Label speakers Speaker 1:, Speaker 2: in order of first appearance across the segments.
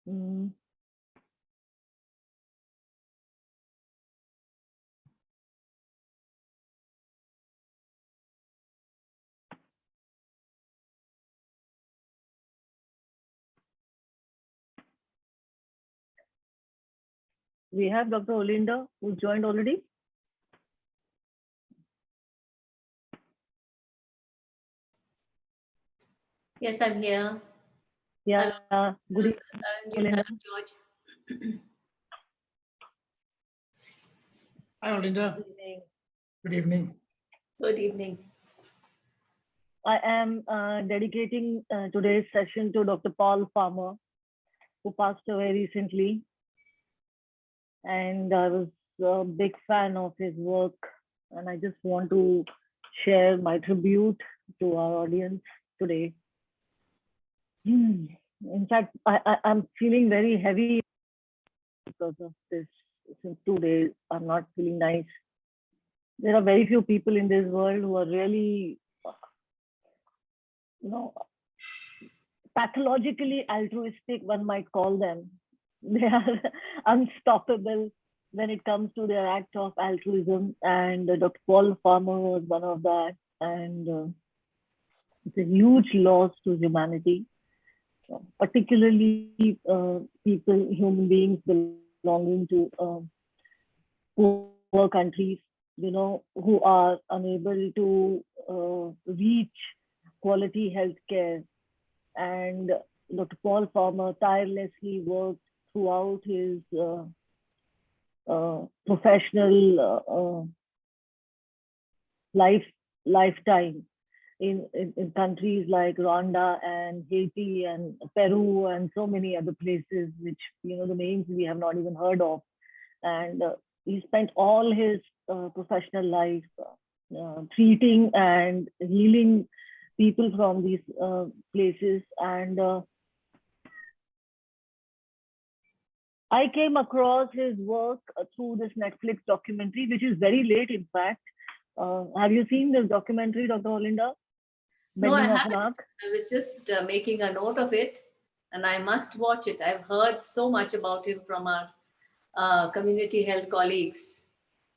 Speaker 1: Mm. We have Dr. Olinda, who joined already.
Speaker 2: Yes, I'm here.
Speaker 1: Yeah, good evening.
Speaker 2: Hello, George.
Speaker 3: Hi, Olinda.
Speaker 1: Good evening.
Speaker 3: Good evening.
Speaker 2: Good evening.
Speaker 1: I am dedicating today's session to Dr. Paul Farmer, who passed away recently. And I was a big fan of his work. And I just want to share my tribute to our audience today. In fact, I'm feeling very heavy because of this. Since 2 days, I'm not feeling nice. There are very few people in this world who are really, pathologically altruistic, one might call them. They are unstoppable when it comes to their act of altruism. And Dr. Paul Farmer was one of that. And it's a huge loss to humanity, particularly human beings belonging to poor countries, who are unable to reach quality health care. And Dr. Paul Farmer tirelessly worked throughout his professional lifetime in countries like Rwanda and Haiti and Peru and so many other places, which, the names we have not even heard of. And he spent all his professional life treating and healing people from these places. And I came across his work through this Netflix documentary, which is very late, in fact. Have you seen this documentary, Dr. Olinda?
Speaker 2: No, I haven't. I was just making a note of it, and I must watch it. I've heard so much about him from our community health colleagues,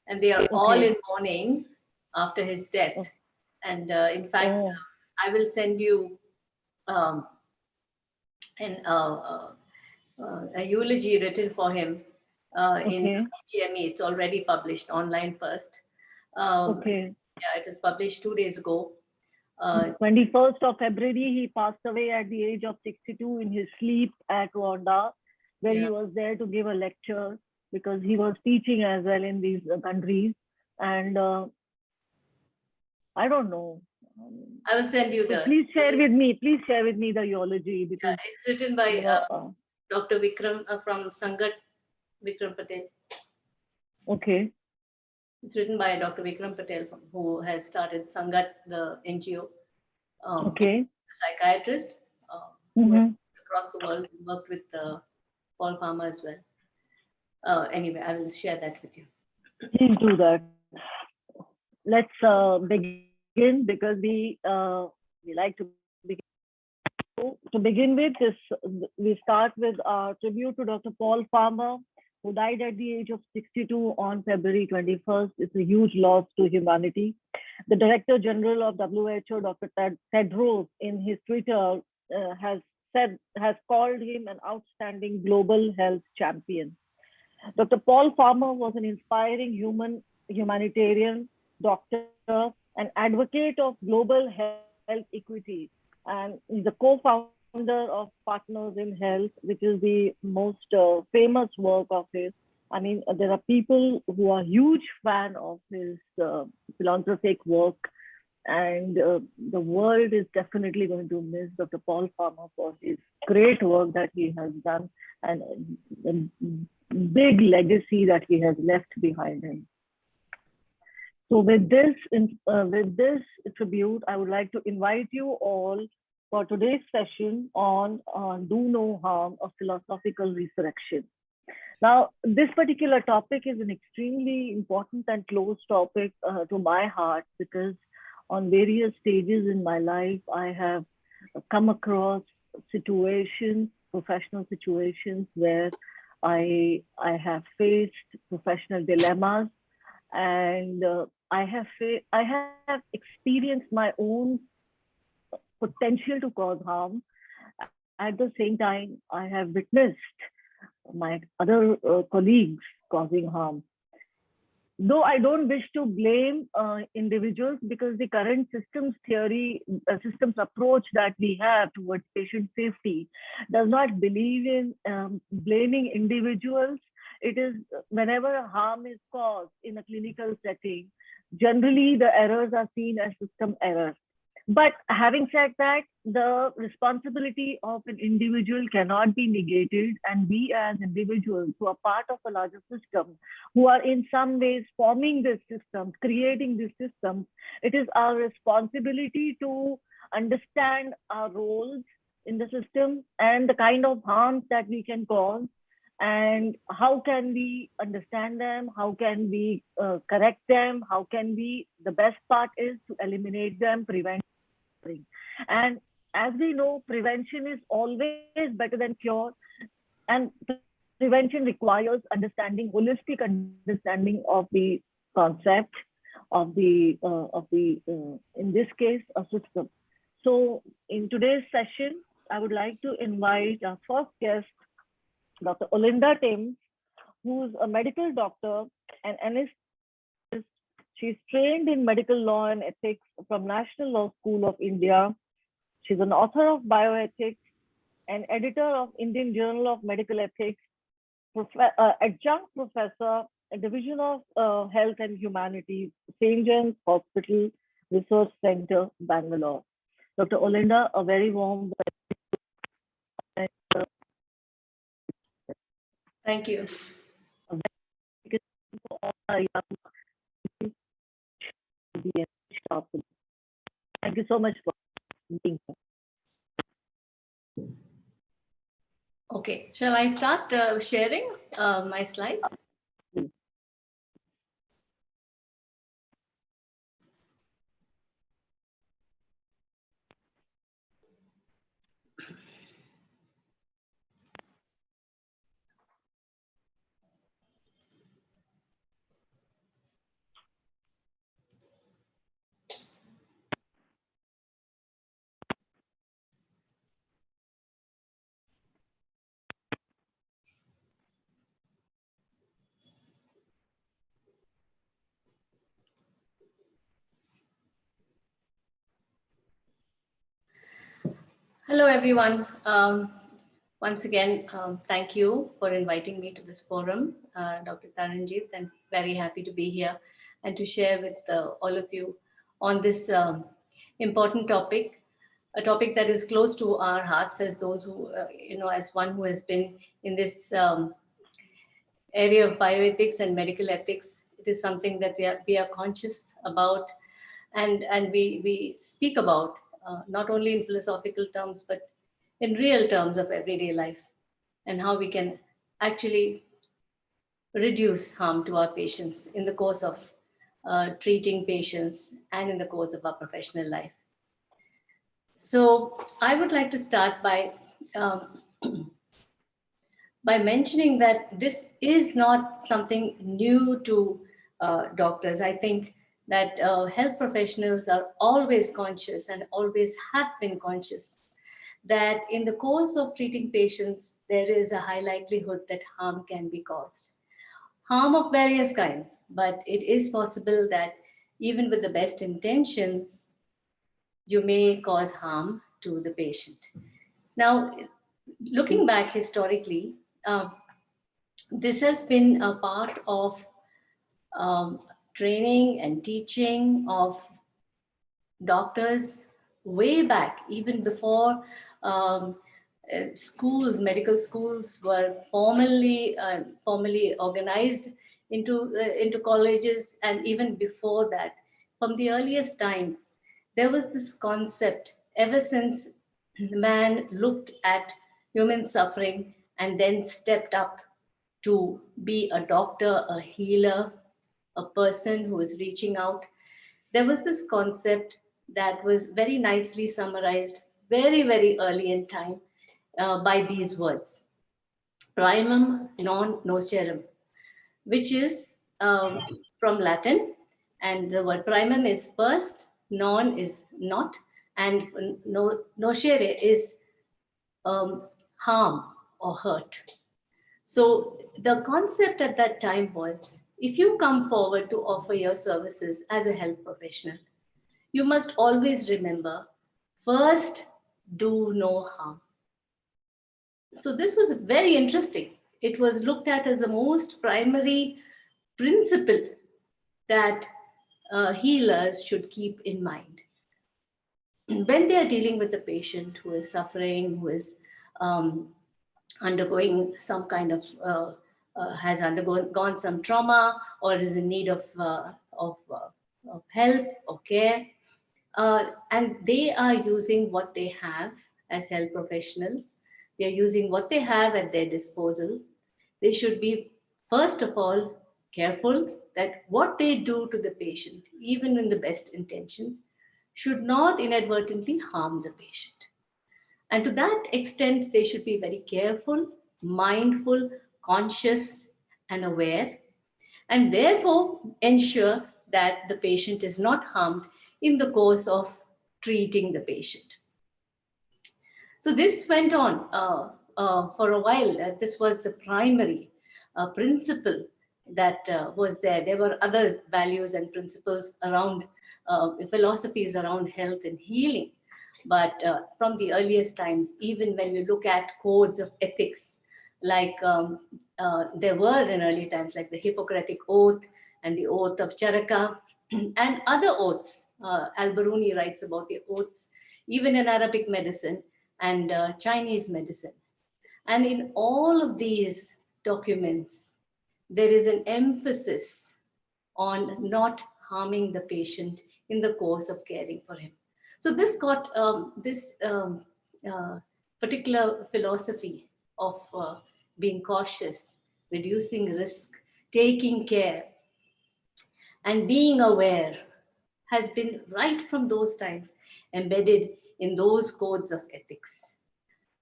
Speaker 2: and they are all in mourning after his death. And in fact, I will send you a eulogy written for him in GME. It's already published online first. Yeah, it was published 2 days ago.
Speaker 1: 21st of February, he passed away at the age of 62 in his sleep at Rwanda, where he was there to give a lecture because he was teaching as well in these countries. And I don't know.
Speaker 2: I will send you the.
Speaker 1: Please share with me. Please share with me the eulogy because
Speaker 2: it's written by Dr. Vikram from Sangat, Vikram Patel.
Speaker 1: Okay.
Speaker 2: It's written by Dr. Vikram Patel, who has started Sangat, the NGO. A psychiatrist who across the world worked with Paul Farmer as well. Anyway, I will share that with you.
Speaker 1: Please do that. Let's begin because we like to begin. To begin with, we start with our tribute to Dr. Paul Farmer, who died at the age of 62 on February 21st. It's a huge loss to humanity. The Director General of WHO, Dr. Tedros, in his Twitter has called him an outstanding global health champion. Dr. Paul Farmer was an inspiring humanitarian, doctor, and advocate of global health equity. And he's a co-founder of Partners in Health, which is the most famous work of his. I mean, there are people who are huge fan of his philanthropic work, and the world is definitely going to miss Dr. Paul Farmer for his great work that he has done and the big legacy that he has left behind him. So with this tribute, I would like to invite you all for today's session on Do No Harm, a philosophical resurrection. Now, this particular topic is an extremely important and close topic to my heart because on various stages in my life, I have come across situations, professional situations where I have faced professional dilemmas, and I have experienced my own potential to cause harm. At the same time, I have witnessed my other colleagues causing harm. Though I don't wish to blame individuals, because the current systems theory, systems approach that we have towards patient safety does not believe in blaming individuals. It is whenever harm is caused in a clinical setting, generally the errors are seen as system errors. But having said that, the responsibility of an individual cannot be negated, and we as individuals who are part of a larger system, who are in some ways forming this system, creating this system, it is our responsibility to understand our roles in the system and the kind of harms that we can cause, and how can we understand them, how can we correct them, how can we, the best part is to eliminate them, prevent. And as we know, prevention is always better than cure, and prevention requires understanding, holistic understanding of the concept of the in this case a system. So in today's session, I would like to invite our first guest, Dr. Olinda Timms, who's a medical doctor and anesthetist. She's trained in medical law and ethics from National Law School of India. She's an author of Bioethics and editor of Indian Journal of Medical Ethics, adjunct professor, a division of Health and Humanities, St. James Hospital Research Center, Bangalore. Dr. Olinda, a very warm welcome.
Speaker 2: Thank you.
Speaker 1: Thank you so much for being here.
Speaker 2: Okay, shall I start sharing my slides? Hello, everyone. Once again, thank you for inviting me to this forum, Dr. Taranjeet. I'm very happy to be here and to share with all of you on this important topic, a topic that is close to our hearts as those who, as one who has been in this area of bioethics and medical ethics. It is something that we are conscious about, and we speak about not only in philosophical terms but in real terms of everyday life, and how we can actually reduce harm to our patients in the course of treating patients and in the course of our professional life. So I would like to start by mentioning that this is not something new to doctors. I think that health professionals are always conscious and always have been conscious that in the course of treating patients, there is a high likelihood that harm can be caused. Harm of various kinds, but it is possible that even with the best intentions, you may cause harm to the patient. Now, looking back historically, this has been a part of training and teaching of doctors way back, even before schools, medical schools were formally organized into colleges, and even before that, from the earliest times, there was this concept ever since man looked at human suffering and then stepped up to be a doctor, a healer, a person who is reaching out. there was this concept that was very nicely summarized very, very early in time by these words: primum non nocere, which is from Latin. And the word primum is first, non is not, and nocere is harm or hurt. So the concept at that time was, if you come forward to offer your services as a health professional, you must always remember, first, do no harm. So this was very interesting. It was looked at as the most primary principle that healers should keep in mind when they are dealing with a patient who is suffering, who is undergoing some kind of has undergone some trauma, or is in need of help or care, and they are using what they have as health professionals. They are using what they have at their disposal. They should be, first of all, careful that what they do to the patient, even in the best intentions, should not inadvertently harm the patient. And to that extent, they should be very careful, mindful, conscious, and aware, and therefore ensure that the patient is not harmed in the course of treating the patient. So this went on for a while. This was the primary principle that was there. There were other values and principles around philosophies around health and healing. But from the earliest times, even when you look at codes of ethics, like there were in early times, like the Hippocratic Oath and the Oath of Charaka, and other oaths. Al-Baruni writes about the oaths, even in Arabic medicine and Chinese medicine. And in all of these documents, there is an emphasis on not harming the patient in the course of caring for him. So this got this particular philosophy of being cautious, reducing risk, taking care, and being aware has been right from those times embedded in those codes of ethics.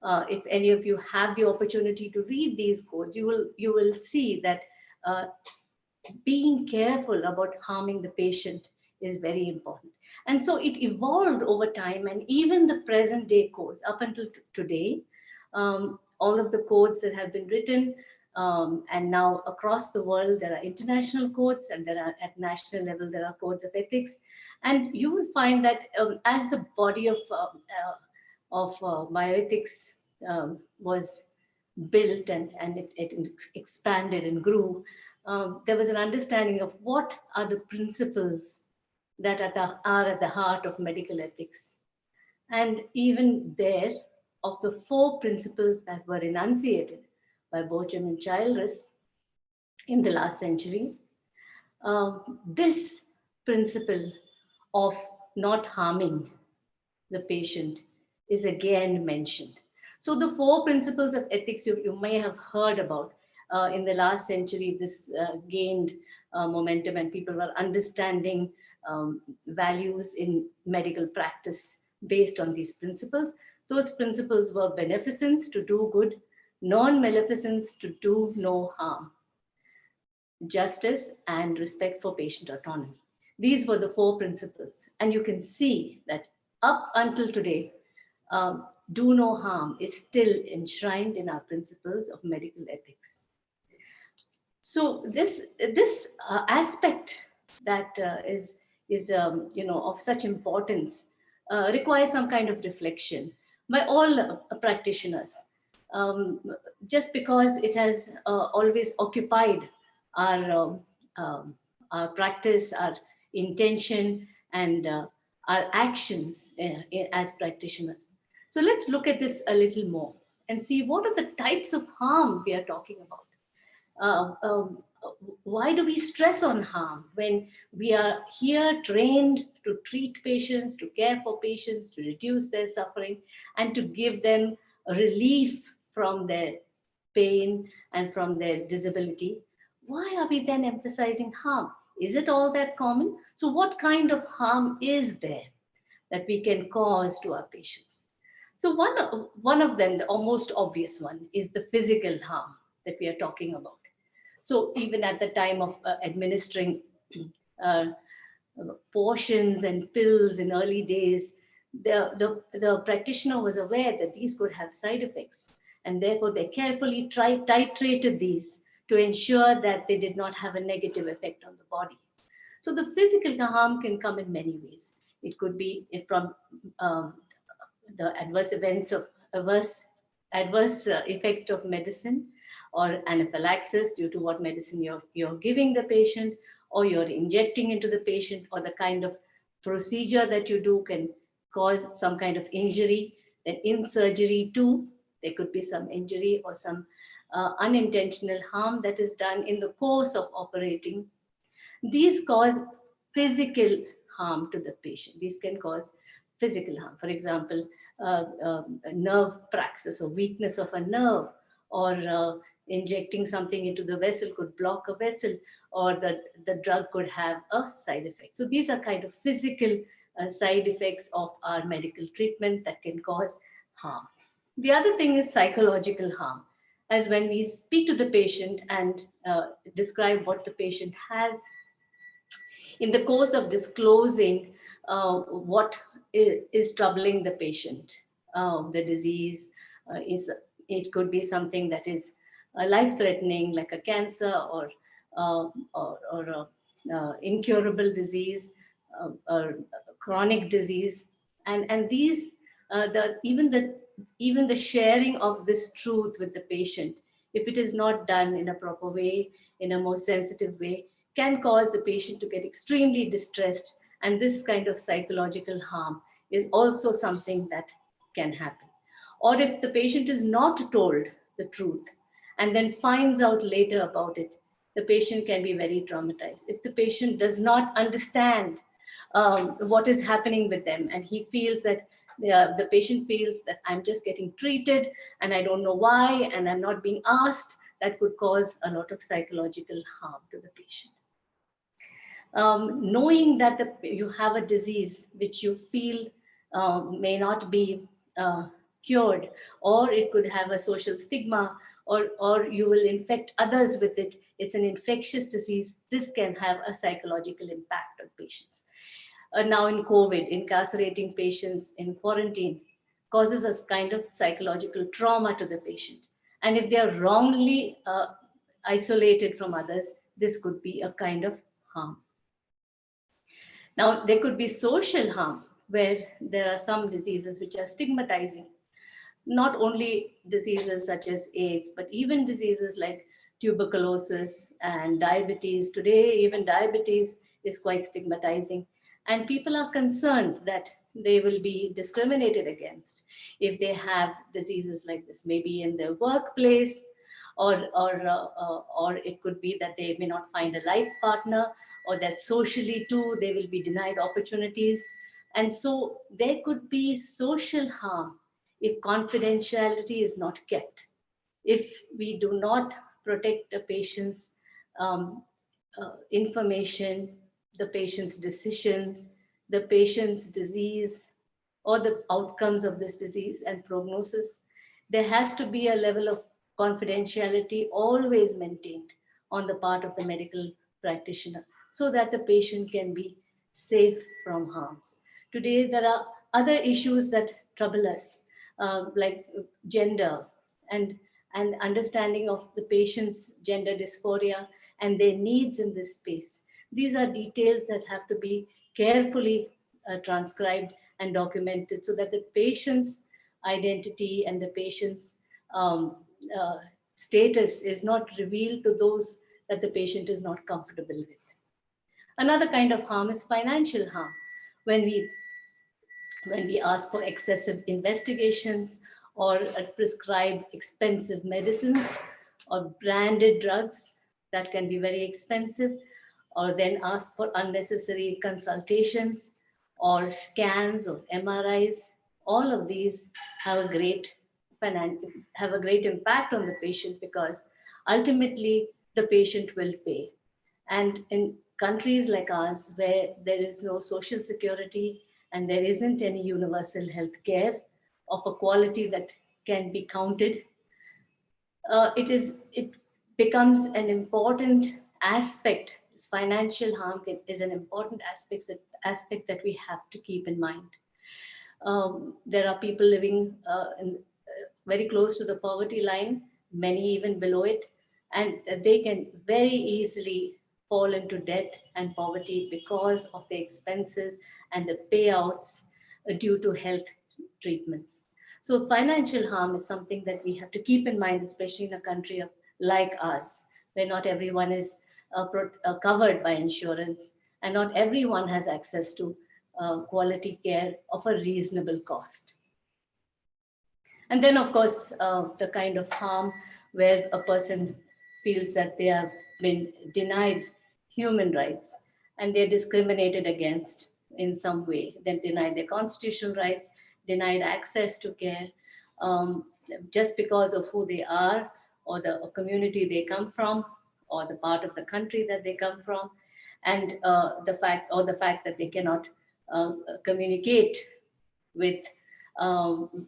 Speaker 2: If any of you have the opportunity to read these codes, you will see that being careful about harming the patient is very important. And so it evolved over time, and even the present day codes up until today, all of the codes that have been written, and now across the world, there are international codes, and there are at national level, there are codes of ethics. And you will find that as the body of bioethics was built and it expanded and grew, there was an understanding of what are the principles that are at the heart of medical ethics. And even there, of the 4 principles that were enunciated by Bochum and Childress in the last century, this principle of not harming the patient is again mentioned. So the 4 principles of ethics you may have heard about. In the last century, this gained momentum, and people were understanding values in medical practice based on these principles. Those principles were beneficence, to do good; non-maleficence, to do no harm; justice, and respect for patient autonomy. These were the 4 principles. And you can see that up until today, do no harm is still enshrined in our principles of medical ethics. So this aspect that is of such importance requires some kind of reflection by all practitioners, just because it has always occupied our practice, our intention, and our actions as practitioners. So let's look at this a little more and see what are the types of harm we are talking about. Why do we stress on harm when we are here trained to treat patients, to care for patients, to reduce their suffering, and to give them relief from their pain and from their disability? Why are we then emphasizing harm? Is it all that common? So what kind of harm is there that we can cause to our patients? So one of them, the most obvious one, is the physical harm that we are talking about. So even at the time of administering uh, portions and pills in early days, the practitioner was aware that these could have side effects. And therefore, they carefully titrated these to ensure that they did not have a negative effect on the body. So the physical harm can come in many ways. It could be from um, the adverse events of adverse effect of medicine, or anaphylaxis due to what medicine you're giving the patient, or you're injecting into the patient, or the kind of procedure that you do can cause some kind of injury. Then in surgery too, there could be some injury or some unintentional harm that is done in the course of operating. These cause physical harm to the patient. These can cause physical harm. For example, nerve praxis or weakness of a nerve, or injecting something into the vessel could block a vessel, or the drug could have a side effect. So these are kind of physical side effects of our medical treatment that can cause harm. The other thing is psychological harm, as when we speak to the patient and describe what the patient has, in the course of disclosing what is troubling the patient, the disease is, it could be something that is life-threatening, like a cancer, or incurable disease, or chronic disease, and these even the sharing of this truth with the patient, if it is not done in a proper way, in a more sensitive way, can cause the patient to get extremely distressed. And this kind of psychological harm is also something that can happen. Or if the patient is not told the truth and then finds out later about it, the patient can be very traumatized. If the patient does not understand what is happening with them, and he feels that the patient feels that I'm just getting treated and I don't know why, and I'm not being asked, that could cause a lot of psychological harm to the patient. Knowing that you have a disease which you feel may not be cured, or it could have a social stigma, or you will infect others with it, it's an infectious disease, this can have a psychological impact on patients. Now in COVID, incarcerating patients in quarantine causes a kind of psychological trauma to the patient. And if they are wrongly isolated from others, this could be a kind of harm. Now, there could be social harm, where there are some diseases which are stigmatizing. Not only diseases such as AIDS, but even diseases like tuberculosis and diabetes. Today, even diabetes is quite stigmatizing. And people are concerned that they will be discriminated against if they have diseases like this, maybe in their workplace, or it could be that they may not find a life partner, or that socially too they will be denied opportunities. And so there could be social harm if confidentiality is not kept, if we do not protect the patient's information, the patient's decisions, the patient's disease, or the outcomes of this disease and prognosis. There has to be a level of confidentiality always maintained on the part of the medical practitioner, so that the patient can be safe from harms. Today, there are other issues that trouble us, like gender, and, and understanding of the patient's gender dysphoria and their needs in this space. These are details that have to be carefully transcribed and documented, so that the patient's identity and the patient's uh, status is not revealed to those that the patient is not comfortable with. Another kind of harm is financial harm. When we ask for excessive investigations, or prescribe expensive medicines or branded drugs that can be very expensive, or then ask for unnecessary consultations or scans or MRIs. All of these have a great have a great impact on the patient, because ultimately the patient will pay. And in countries like ours, where there is no social security and there isn't any universal health care of a quality that can be counted, it becomes an important aspect. This financial harm is an important aspect that we have to keep in mind. There are people living very close to the poverty line, many even below it, and they can very easily fall into debt and poverty because of the expenses and the payouts due to health treatments. So financial harm is something that we have to keep in mind, especially in a country like ours, where not everyone is covered by insurance and not everyone has access to quality care of a reasonable cost. And then, of course, the kind of harm where a person feels that they have been denied human rights and they're discriminated against in some way. They're denied their constitutional rights, denied access to care, just because of who they are or the community they come from or the part of the country that they come from, and the fact that they cannot communicate with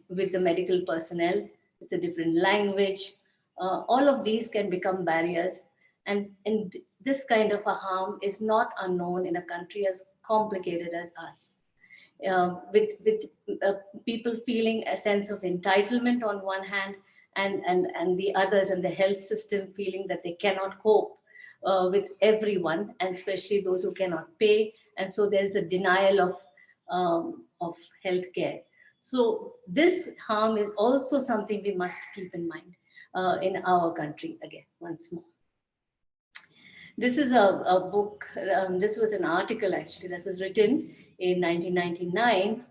Speaker 2: with the medical personnel. It's a different language. All of these can become barriers, and this kind of a harm is not unknown in a country as complicated as us. With people feeling a sense of entitlement on one hand, and the others and the health system feeling that they cannot cope with everyone, and especially those who cannot pay, and so there's a denial of health care. So this harm is also something we must keep in mind in our country again, once more. This is a book, this was an article actually that was written in 1999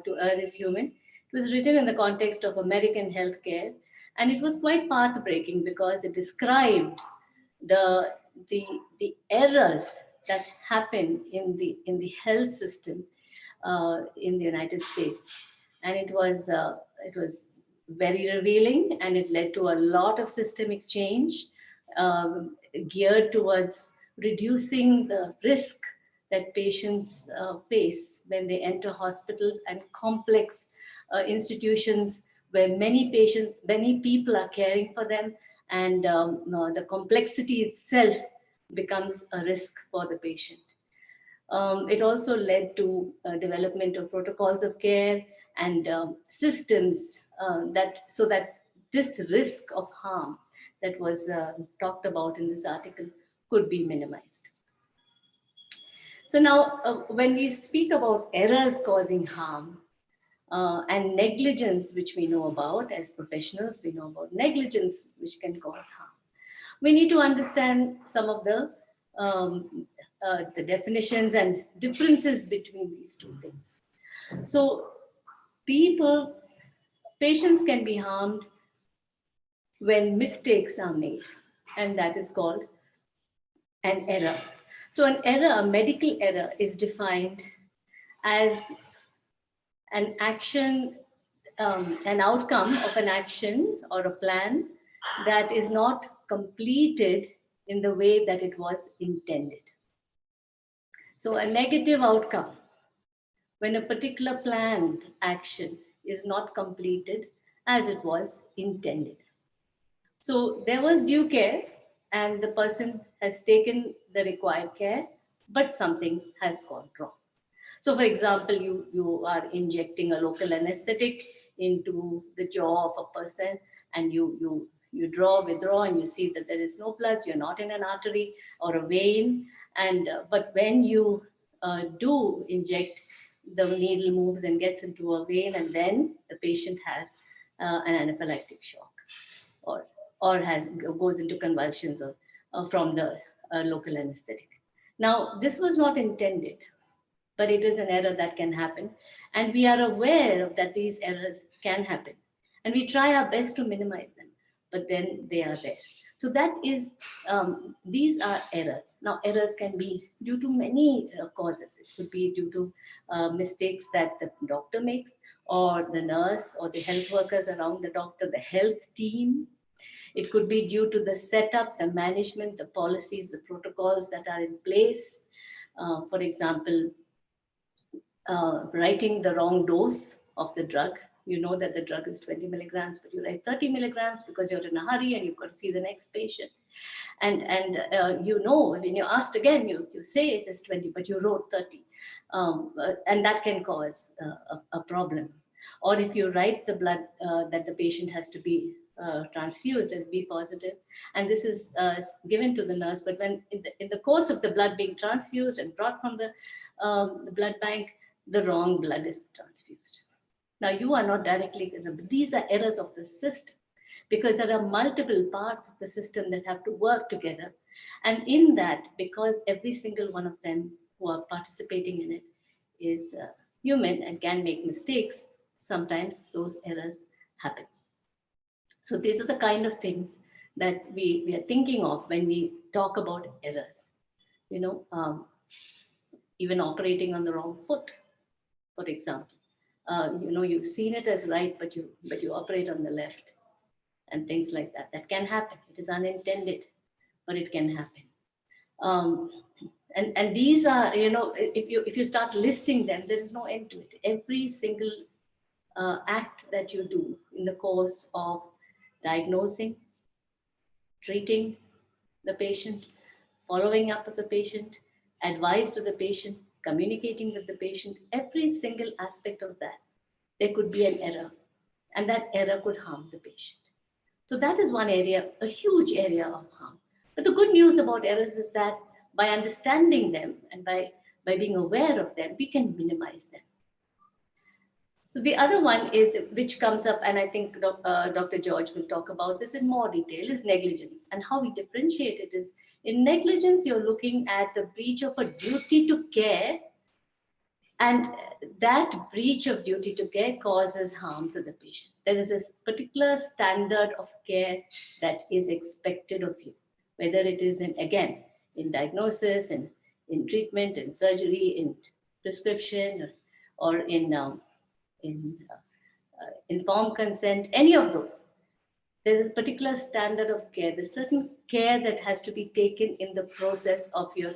Speaker 2: to Earth is Human. It was written in the context of American healthcare, and it was quite path-breaking because it described the errors that happen in the health system in the United States. And it was very revealing, and it led to a lot of systemic change geared towards reducing the risk that patients face when they enter hospitals and complex institutions where many people are caring for them, and the complexity itself becomes a risk for the patient. It also led to development of protocols of care and systems so that this risk of harm that was talked about in this article could be minimized. So now, when we speak about errors causing harm and negligence, which we know about as professionals, we know about negligence which can cause harm. We need to understand some of the definitions and differences between these two things. So patients can be harmed when mistakes are made, and that is called an error. So an error, a medical error, is defined as an action, an outcome of an action or a plan that is not completed in the way that it was intended. So a negative outcome, when a particular planned action is not completed as it was intended. So there was due care and the person has taken the required care, but something has gone wrong. So for example, you are injecting a local anesthetic into the jaw of a person, and you withdraw, and you see that there is no blood, you're not in an artery or a vein, and but when you do inject, the needle moves and gets into a vein, and then the patient has an anaphylactic shock, or goes into convulsions from the local anesthetic. Now, this was not intended, but it is an error that can happen, and we are aware that these errors can happen, and we try our best to minimize them, but then they are there. So that is, these are errors. Now, errors can be due to many causes. It could be due to mistakes that the doctor makes, or the nurse, or the health workers around the doctor, the health team. It could be due to the setup, the management, the policies, the protocols that are in place. For example, writing the wrong dose of the drug. You know that the drug is 20 milligrams, but you write 30 milligrams because you're in a hurry and you've got to see the next patient. And you know, when you're asked again, you say it is 20, but you wrote 30. And that can cause a problem. Or if you write the blood that the patient has to be transfused as B positive, and this is given to the nurse, but when in the course of the blood being transfused and brought from the blood bank, the wrong blood is transfused. Now you are not directly, these are errors of the system, because there are multiple parts of the system that have to work together. And in that, because every single one of them who are participating in it is human and can make mistakes, sometimes those errors happen. So these are the kind of things that we are thinking of when we talk about errors. You know, even operating on the wrong foot, for example. You know, you've seen it as right, but you operate on the left, and things like that. That can happen. It is unintended, but it can happen. And these are, you know, if you start listing them, there is no end to it. Every single act that you do in the course of diagnosing, treating the patient, following up with the patient, advice to the patient, communicating with the patient, every single aspect of that, there could be an error, and that error could harm the patient. So that is one area, a huge area of harm. But the good news about errors is that by understanding them and by being aware of them, we can minimize them. So the other one is, which comes up, and I think Dr. George will talk about this in more detail, is negligence. And how we differentiate it is, in negligence, you're looking at the breach of a duty to care, and that breach of duty to care causes harm to the patient. There is a particular standard of care that is expected of you, whether it is again, in diagnosis, in treatment, in surgery, in prescription, or in informed consent, any of those. There's a particular standard of care. There's certain care that has to be taken in the process of your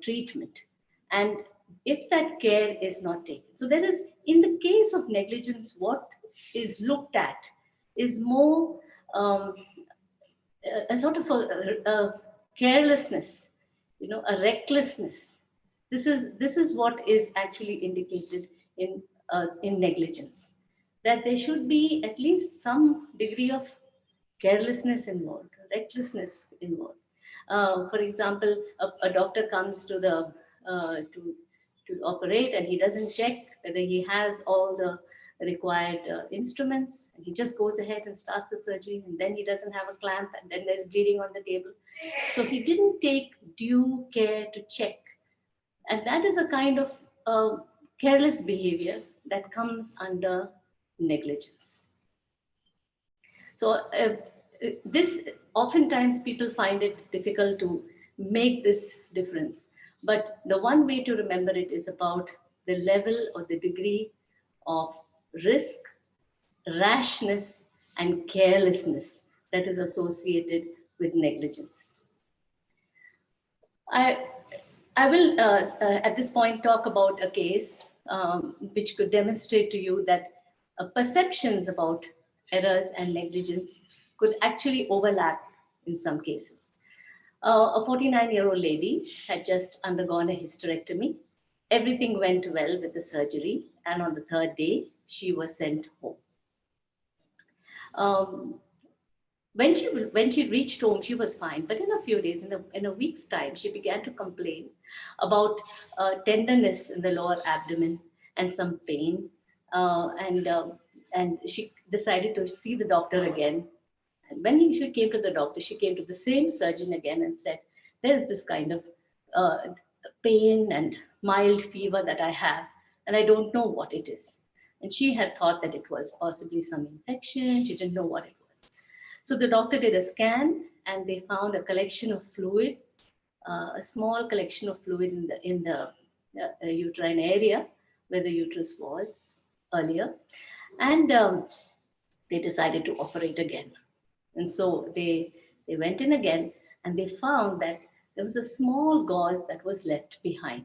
Speaker 2: treatment. And if that care is not taken, so there is, in the case of negligence, what is looked at is more a sort of a carelessness, you know, a recklessness. This is what is actually indicated in negligence, that there should be at least some degree of carelessness involved, recklessness involved. For example, a doctor comes to the to operate, and he doesn't check whether he has all the required instruments, and he just goes ahead and starts the surgery, and then he doesn't have a clamp, and then there's bleeding on the table. So he didn't take due care to check, and that is a kind of careless behavior that comes under negligence. So this, oftentimes people find it difficult to make this difference. But the one way to remember it is about the level or the degree of risk, rashness, and carelessness that is associated with negligence. I will, at this point, talk about a case which could demonstrate to you that perceptions about errors and negligence could actually overlap in some cases. A 49-year-old lady had just undergone a hysterectomy. Everything went well with the surgery, and on the third day, she was sent home. When she reached home, she was fine. But in a few days, in a week's time, she began to complain about tenderness in the lower abdomen and some pain. And she decided to see the doctor again. And when she came to the doctor, she came to the same surgeon again and said, there is this kind of pain and mild fever that I have, and I don't know what it is. And she had thought that it was possibly some infection. She didn't know what it was. So the doctor did a scan, and they found a collection of fluid, a small collection of fluid in the uterine area where the uterus was earlier. And they decided to operate again. And so they went in again, and they found that there was a small gauze that was left behind.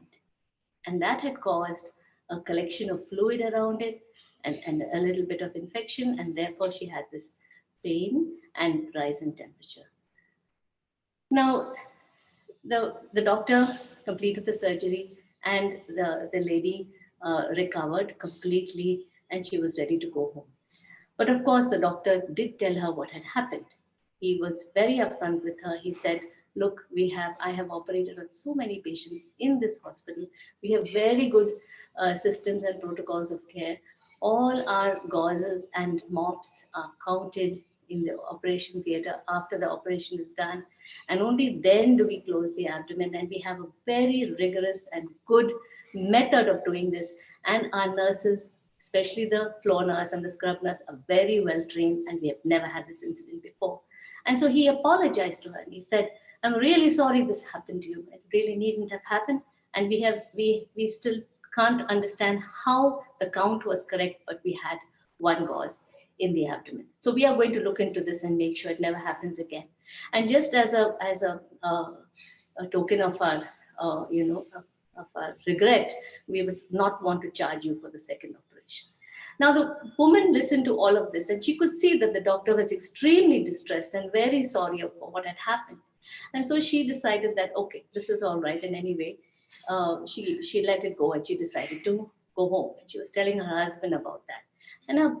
Speaker 2: And that had caused a collection of fluid around it, and a little bit of infection. And therefore, she had this pain and rise in temperature. Now, the doctor completed the surgery, and the lady recovered completely, and she was ready to go home. But of course, the doctor did tell her what had happened. He was very upfront with her. He said, look, I have operated on so many patients in this hospital. We have very good systems and protocols of care. All our gauzes and mops are counted in the operation theater after the operation is done. And only then do we close the abdomen. And we have a very rigorous and good method of doing this. And our nurses, especially the floor nurse and the scrub nurse, are very well trained, and we have never had this incident before. And so he apologized to her, and he said, I'm really sorry this happened to you. It really needn't have happened. And we still can't understand how the count was correct, but we had one gauze in the abdomen. So we are going to look into this and make sure it never happens again. And just as a token of our of our regret, we would not want to charge you for the second operation. Now, the woman listened to all of this, and she could see that the doctor was extremely distressed and very sorry for what had happened. And so she decided that, okay, this is all right. And anyway, she let it go, and she decided to go home. And she was telling her husband about that.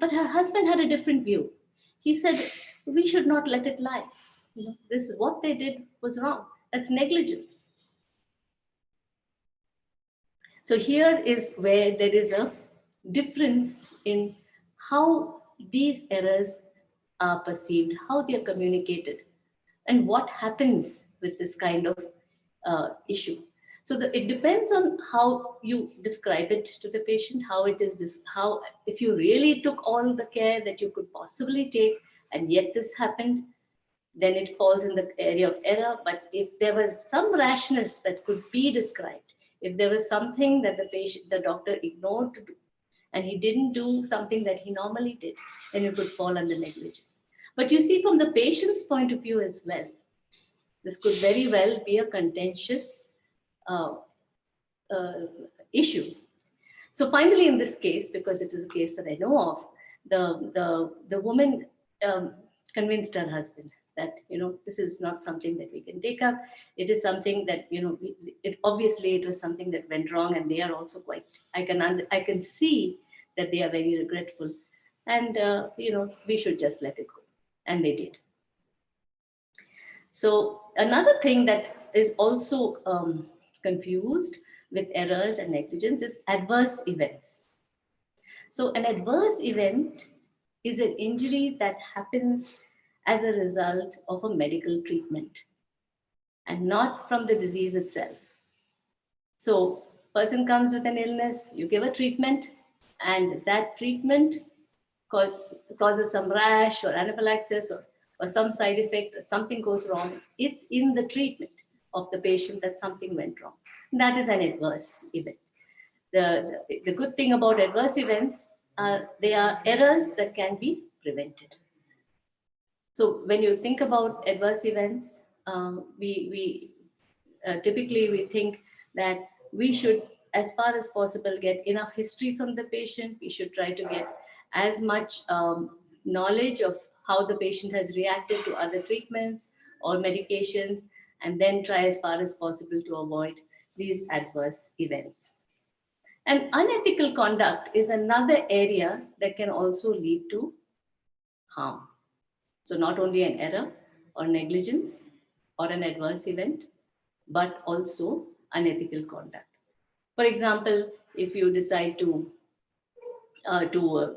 Speaker 2: But her husband had a different view. He said, we should not let it lie. This, what they did was wrong. That's negligence. So here is where there is a difference in how these errors are perceived, how they are communicated, and what happens with this kind of issue. So it depends on how you describe it to the patient, how it is, how, if you really took all the care that you could possibly take, and yet this happened, then it falls in the area of error. But if there was some rashness that could be described, if there was something that the doctor ignored to do, and he didn't do something that he normally did, then it could fall under negligence. But you see, from the patient's point of view as well, this could very well be a contentious issue. So finally, in this case, because it is a case that I know of, the woman convinced her husband that, this is not something that we can take up. It is something that, obviously it was something that went wrong, and they are also quite, I can see that they are very regretful, and, we should just let it go. And they did. So another thing that is also confused with errors and negligence is adverse events. So an adverse event is an injury that happens as a result of a medical treatment and not from the disease itself. So person comes with an illness, you give a treatment, and that treatment causes some rash or anaphylaxis or some side effect, or something goes wrong. It's in the treatment of the patient that something went wrong. That is an adverse event. The good thing about adverse events, they are errors that can be prevented. So when you think about adverse events, we typically we think that we should, as far as possible, get enough history from the patient. We should try to get as much knowledge of how the patient has reacted to other treatments or medications, and then try as far as possible to avoid these adverse events. And unethical conduct is another area that can also lead to harm. So not only an error or negligence or an adverse event, but also unethical conduct. For example, if you decide to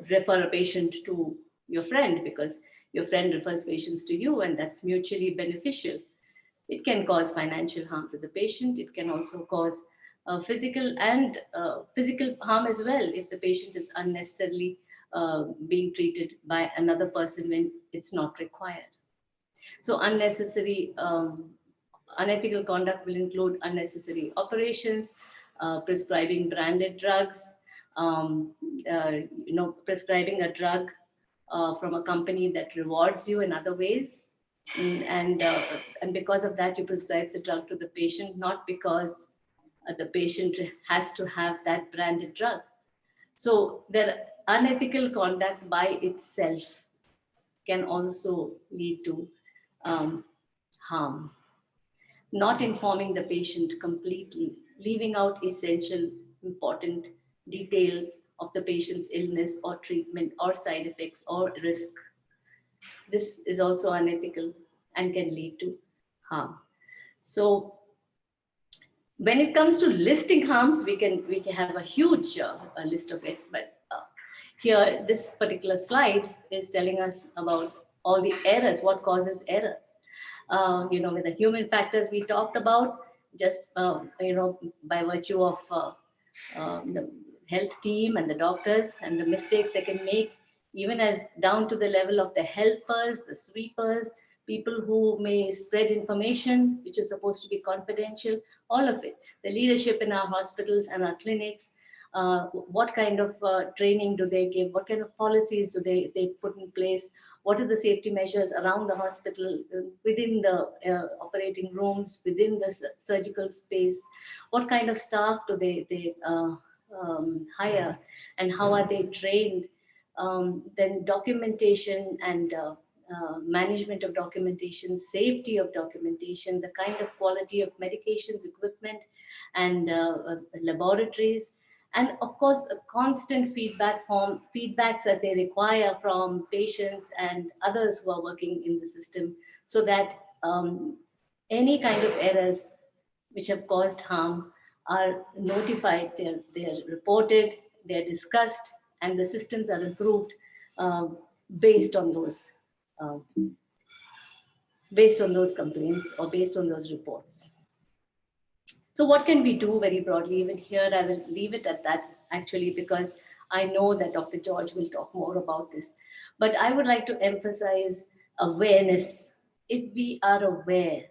Speaker 2: refer a patient to your friend because your friend refers patients to you, and that's mutually beneficial, it can cause financial harm to the patient. It can also cause physical harm as well if the patient is unnecessarily being treated by another person when it's not required. So unethical conduct will include unnecessary operations, prescribing branded drugs, prescribing a drug from a company that rewards you in other ways. And because of that, you prescribe the drug to the patient, not because the patient has to have that branded drug. So the unethical conduct by itself can also lead to harm. Not informing the patient completely, leaving out essential, important details of the patient's illness or treatment or side effects or risk. This is also unethical and can lead to harm. So when it comes to listing harms, we can have a huge list of it, but here this particular slide is telling us about all the errors, what causes errors. With the human factors we talked about, just by virtue of the health team and the doctors and the mistakes they can make, even as down to the level of the helpers, the sweepers, people who may spread information which is supposed to be confidential, all of it. The leadership in our hospitals and our clinics, what kind of training do they give? What kind of policies do they put in place? What are the safety measures around the hospital, within the operating rooms, within the surgical space? What kind of staff do they hire, and how are they trained? Then documentation and management of documentation, safety of documentation, the kind of quality of medications, equipment, and laboratories, and of course a constant feedbacks that they require from patients and others who are working in the system, so that any kind of errors which have caused harm are notified, they're reported, they're discussed, and the systems are improved uh, based on those uh, based on those complaints or based on those reports. So what can we do very broadly? Even here, I will leave it at that actually, because I know that Dr. George will talk more about this. But I would like to emphasize awareness. If we are aware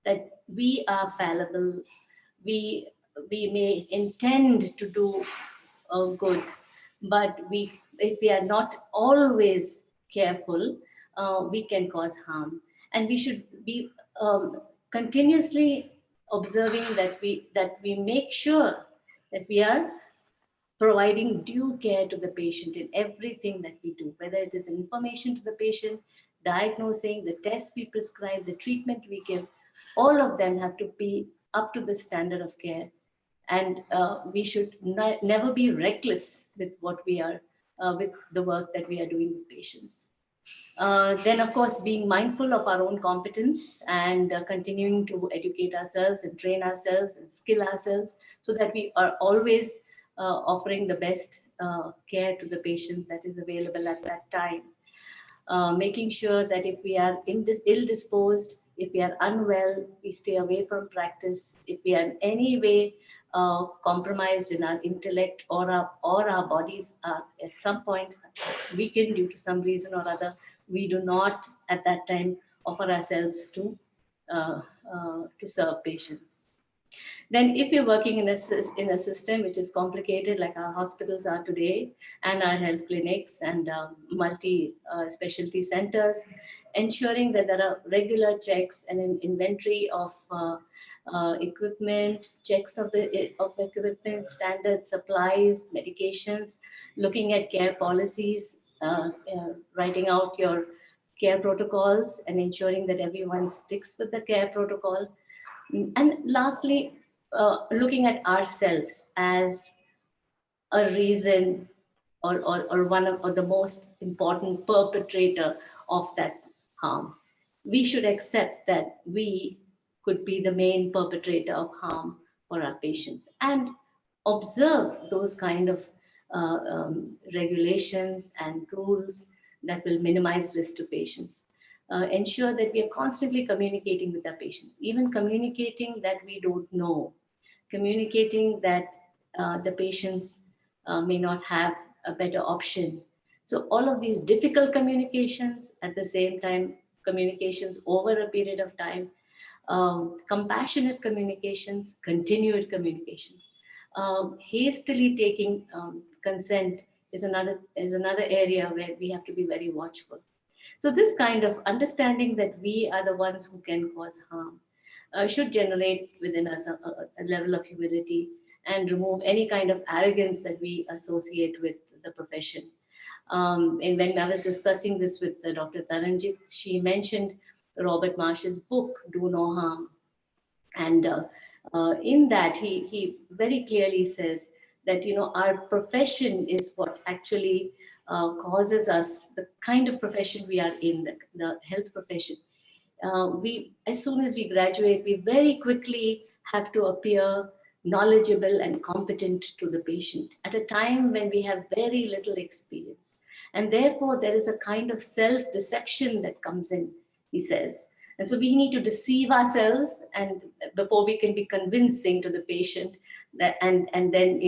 Speaker 2: that we are fallible, we we may intend to do good, but if we are not always careful, we can cause harm, and we should be continuously observing that we make sure that we are providing due care to the patient in everything that we do, whether it is information to the patient, diagnosing, the tests we prescribe, the treatment we give. All of them have to be up to the standard of care, and we should never be reckless with what we are with the work that we are doing with patients. Then, of course, being mindful of our own competence and continuing to educate ourselves and train ourselves and skill ourselves, so that we are always offering the best care to the patient that is available at that time. Making sure that if we are ill disposed, if we are unwell, we stay away from practice. If we are in any way compromised in our intellect, or our bodies are at some point weakened due to some reason or other, we do not at that time offer ourselves to serve patients. Then if you're working in a system which is complicated, like our hospitals are today, and our health clinics and multi specialty centers, ensuring that there are regular checks and an inventory of equipment, checks of equipment, standard supplies, medications, looking at care policies, writing out your care protocols, and ensuring that everyone sticks with the care protocol. And lastly, looking at ourselves as a reason, or one of or the most important perpetrator of that harm. We should accept that we could be the main perpetrator of harm for our patients, and observe those kind of regulations and rules that will minimize risk to patients. Ensure that we are constantly communicating with our patients, even communicating that we don't know, communicating that the patients may not have a better option. So all of these difficult communications, at the same time, communications over a period of time, compassionate communications, continued communications, hastily taking consent is another area where we have to be very watchful. So this kind of understanding that we are the ones who can cause harm should generate within us a level of humility and remove any kind of arrogance that we associate with the profession. And when I was discussing this with Dr. Taranjit, she mentioned Robert Marsh's book, Do No Harm. And in that, he very clearly says that, our profession is what actually causes us the kind of profession we are in, the health profession. As soon as we graduate, we very quickly have to appear knowledgeable and competent to the patient at a time when we have very little experience. And therefore, there is a kind of self-deception that comes in, he says. And so we need to deceive ourselves and before we can be convincing to the patient that, and then,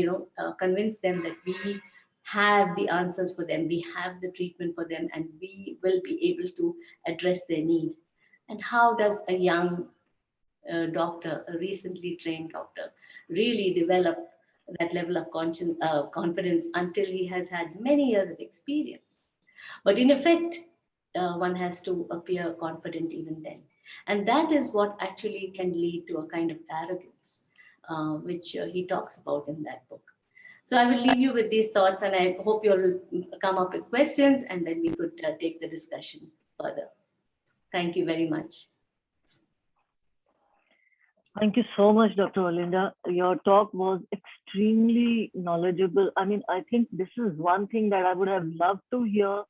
Speaker 2: convince them that we have the answers for them, we have the treatment for them, and we will be able to address their need. And how does a young doctor, a recently trained doctor, really develop that level of confidence until he has had many years of experience? But in effect, one has to appear confident even then. And that is what actually can lead to a kind of arrogance, which he talks about in that book. So I will leave you with these thoughts, and I hope you'll come up with questions, and then we could take the discussion further. Thank you very much.
Speaker 1: Thank you so much, Dr. Olinda. Your talk was extremely knowledgeable. I mean, I think this is one thing that I would have loved to hear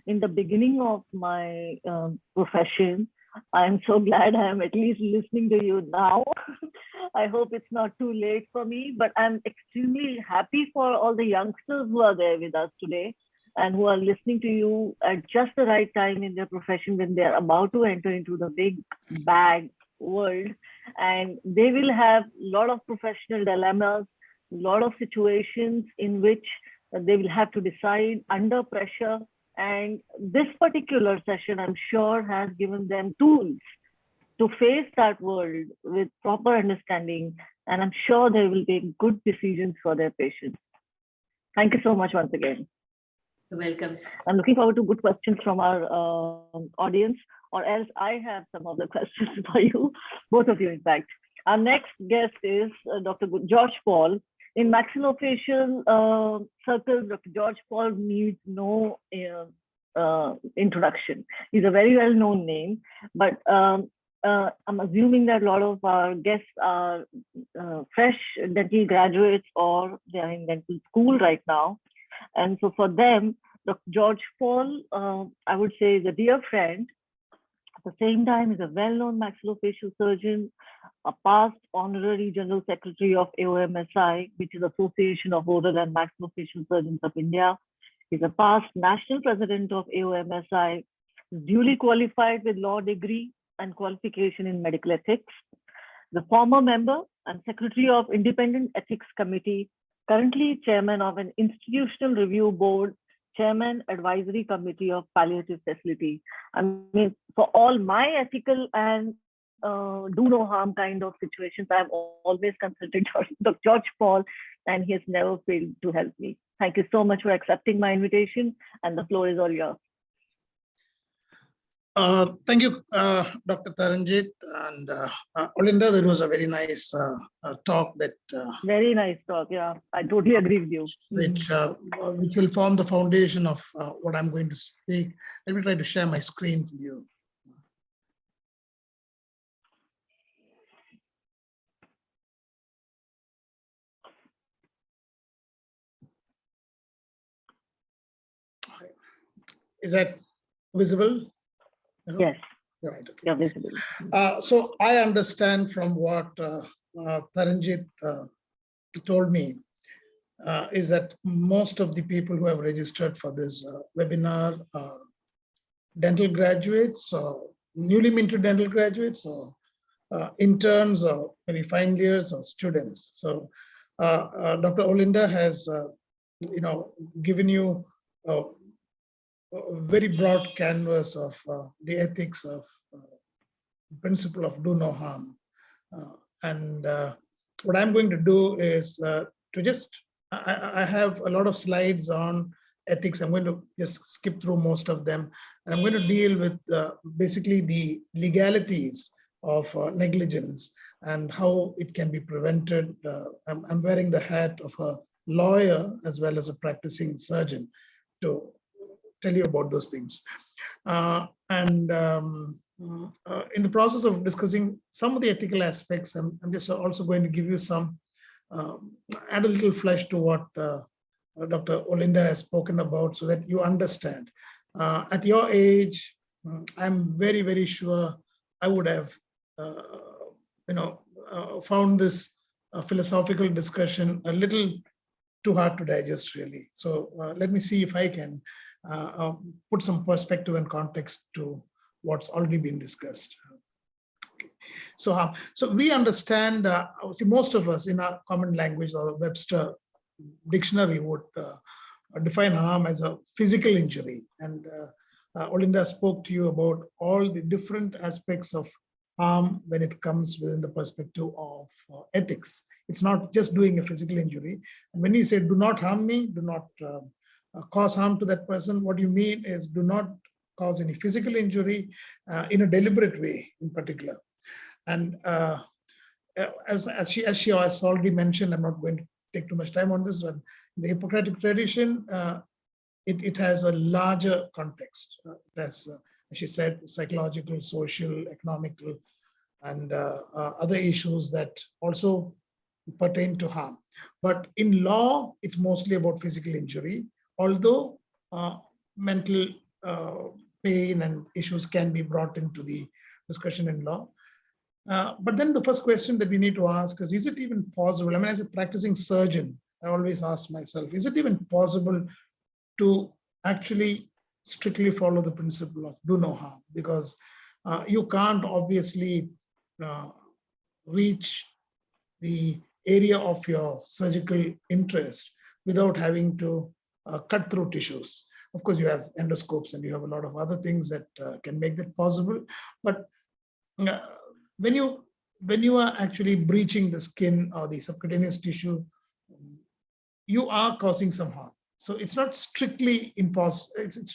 Speaker 1: in the beginning of my profession. I'm so glad I'm at least listening to you now. I hope it's not too late for me, but I'm extremely happy for all the youngsters who are there with us today and who are listening to you at just the right time in their profession when they're about to enter into the big bag world. And they will have a lot of professional dilemmas, a lot of situations in which they will have to decide under pressure. And this particular session, I'm sure, has given them tools to face that world with proper understanding. And I'm sure they will take good decisions for their patients. Thank you so much once again.
Speaker 2: You're welcome.
Speaker 1: I'm looking forward to good questions from our audience, or else I have some of the questions for you, both of you, in fact. Our next guest is Dr. George Paul. In maxillofacial circles, Dr. George Paul needs no introduction. He's a very well-known name, but I'm assuming that a lot of our guests are fresh dental graduates or they are in dental school right now. And so for them, Dr. George Paul, I would say, is a dear friend. At the same time, he's a well-known maxillofacial surgeon, a past honorary general secretary of AOMSI, which is Association of Oral and Maxillofacial Surgeons of India. He's a past national president of AOMSI, duly qualified with law degree and qualification in medical ethics. The former member and secretary of Independent Ethics Committee, currently chairman of an institutional review board, chairman advisory committee of palliative facility. I mean, for all my ethical and do no harm kind of situations, I've always consulted Dr. George Paul, and he has never failed to help me. Thank you so much for accepting my invitation, and the floor is all yours.
Speaker 3: Thank you, Dr. Taranjit and Olinda. That was a very nice talk.
Speaker 1: Very nice talk. Yeah, I totally agree with you.
Speaker 3: Which will form the foundation of what I'm going to speak. Let me try to share my screen with you. Is that visible?
Speaker 1: Yes.
Speaker 3: Right. Okay.
Speaker 1: Yeah, visible.
Speaker 3: So I understand from what Taranjit told me is that most of the people who have registered for this webinar are dental graduates, or newly minted dental graduates, or interns, or maybe final years, or students. So Dr. Olinda has, given you a very broad canvas of the ethics of principle of do no harm. And what I'm going to do is to just, I have a lot of slides on ethics. I'm going to just skip through most of them. And I'm going to deal with basically the legalities of negligence and how it can be prevented. I'm wearing the hat of a lawyer as well as a practicing surgeon to tell you about those things. In the process of discussing some of the ethical aspects, I'm just also going to give you some, add a little flesh to what Dr. Olinda has spoken about so that you understand. At your age, I'm very, very sure I would have, found this philosophical discussion a little too hard to digest, really. So let me see if I can put some perspective and context to what's already been discussed. So we understand, see, most of us in our common language or Webster dictionary would define harm as a physical injury. And Olinda spoke to you about all the different aspects of harm when it comes within the perspective of ethics. It's not just doing a physical injury. And when you say, do not harm me, do not cause harm to that person, what you mean is do not cause any physical injury in a deliberate way in particular. And as she has already mentioned, I'm not going to take too much time on this one. The Hippocratic tradition, it has a larger context. That's, as she said, psychological, social, economical, and other issues that also pertain to harm. But in law, it's mostly about physical injury, although mental pain and issues can be brought into the discussion in law. But then the first question that we need to ask is it even possible? I mean, as a practicing surgeon, I always ask myself, is it even possible to actually strictly follow the principle of do no harm? Because you can't obviously reach the area of your surgical interest without having to cut through tissues. Of course, you have endoscopes and you have a lot of other things that can make that possible. But when you are actually breaching the skin or the subcutaneous tissue, you are causing some harm. So it's not strictly impossible. It's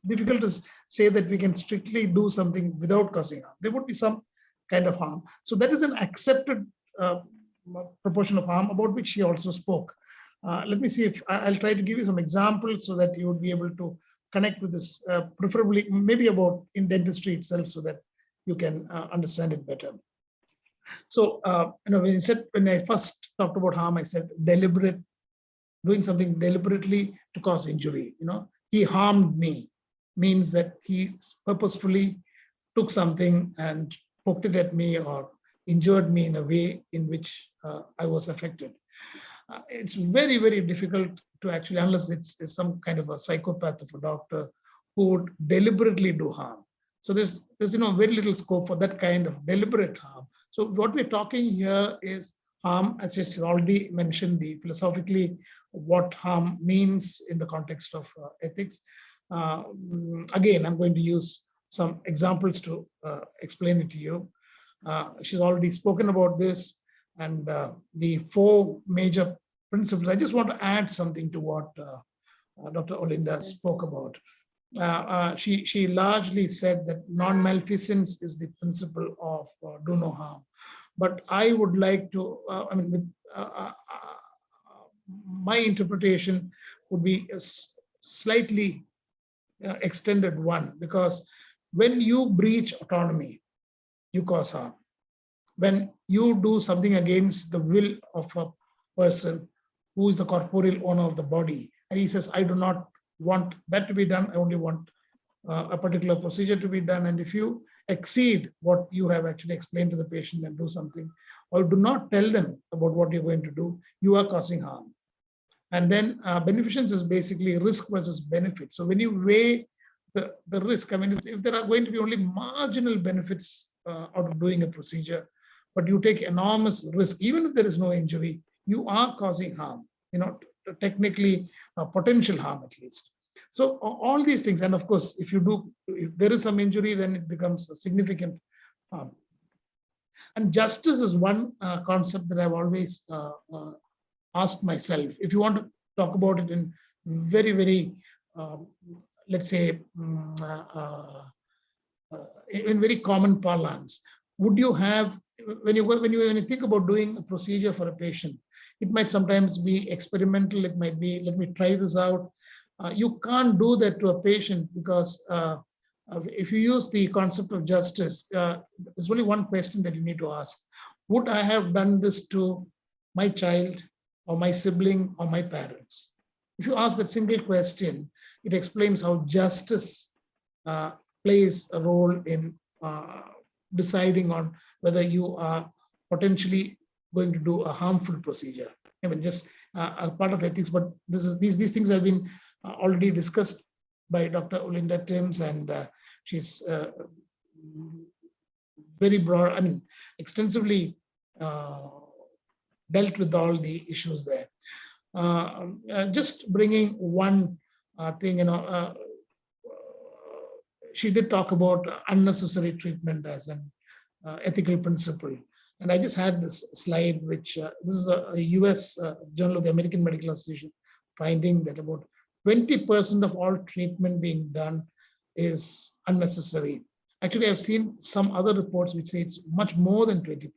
Speaker 3: difficult to say that we can strictly do something without causing harm. There would be some kind of harm. So that is an accepted proportion of harm about which she also spoke. Let me see if I'll try to give you some examples so that you would be able to connect with this, preferably maybe about in dentistry itself, so that you can understand it better. So when I first talked about harm, I said deliberate, doing something deliberately to cause injury. He harmed me means that he purposefully took something and poked it at me or injured me in a way in which I was affected. It's very, very difficult to actually, unless it's some kind of a psychopath of a doctor who would deliberately do harm. So there's very little scope for that kind of deliberate harm. So what we're talking here is harm, as I already mentioned, the philosophically what harm means in the context of ethics. Again, I'm going to use some examples to explain it to you. She's already spoken about this and the four major principles. I just want to add something to what Dr. Olinda spoke about. She largely said that non-maleficence is the principle of do no harm. But I would like to, my interpretation would be a slightly extended one, because when you breach autonomy, you cause harm. When you do something against the will of a person who is the corporeal owner of the body, and he says, I do not want that to be done, I only want a particular procedure to be done. And if you exceed what you have actually explained to the patient and do something, or do not tell them about what you're going to do, you are causing harm. And then beneficence is basically risk versus benefit. So when you weigh the risk, I mean, if there are going to be only marginal benefits out of doing a procedure, but you take enormous risk, even if there is no injury, you are causing harm, technically potential harm at least. So all these things, and of course, if there is some injury, then it becomes a significant harm. And justice is one concept that I've always asked myself. If you want to talk about it in very, very, let's say, in very common parlance, would you have, when you think about doing a procedure for a patient, it might sometimes be experimental, it might be, let me try this out. You can't do that to a patient because if you use the concept of justice, there's only one question that you need to ask. Would I have done this to my child or my sibling or my parents? If you ask that single question, it explains how justice plays a role in deciding on whether you are potentially going to do a harmful procedure. I mean, just a part of ethics, but these things have been already discussed by Dr. Olinda Timms, and she's very broad, I mean, extensively dealt with all the issues there. Just bringing one thing, she did talk about unnecessary treatment as an ethical principle. And I just had this slide, which this is a US Journal of the American Medical Association finding that about 20% of all treatment being done is unnecessary. Actually, I've seen some other reports which say it's much more than 20%.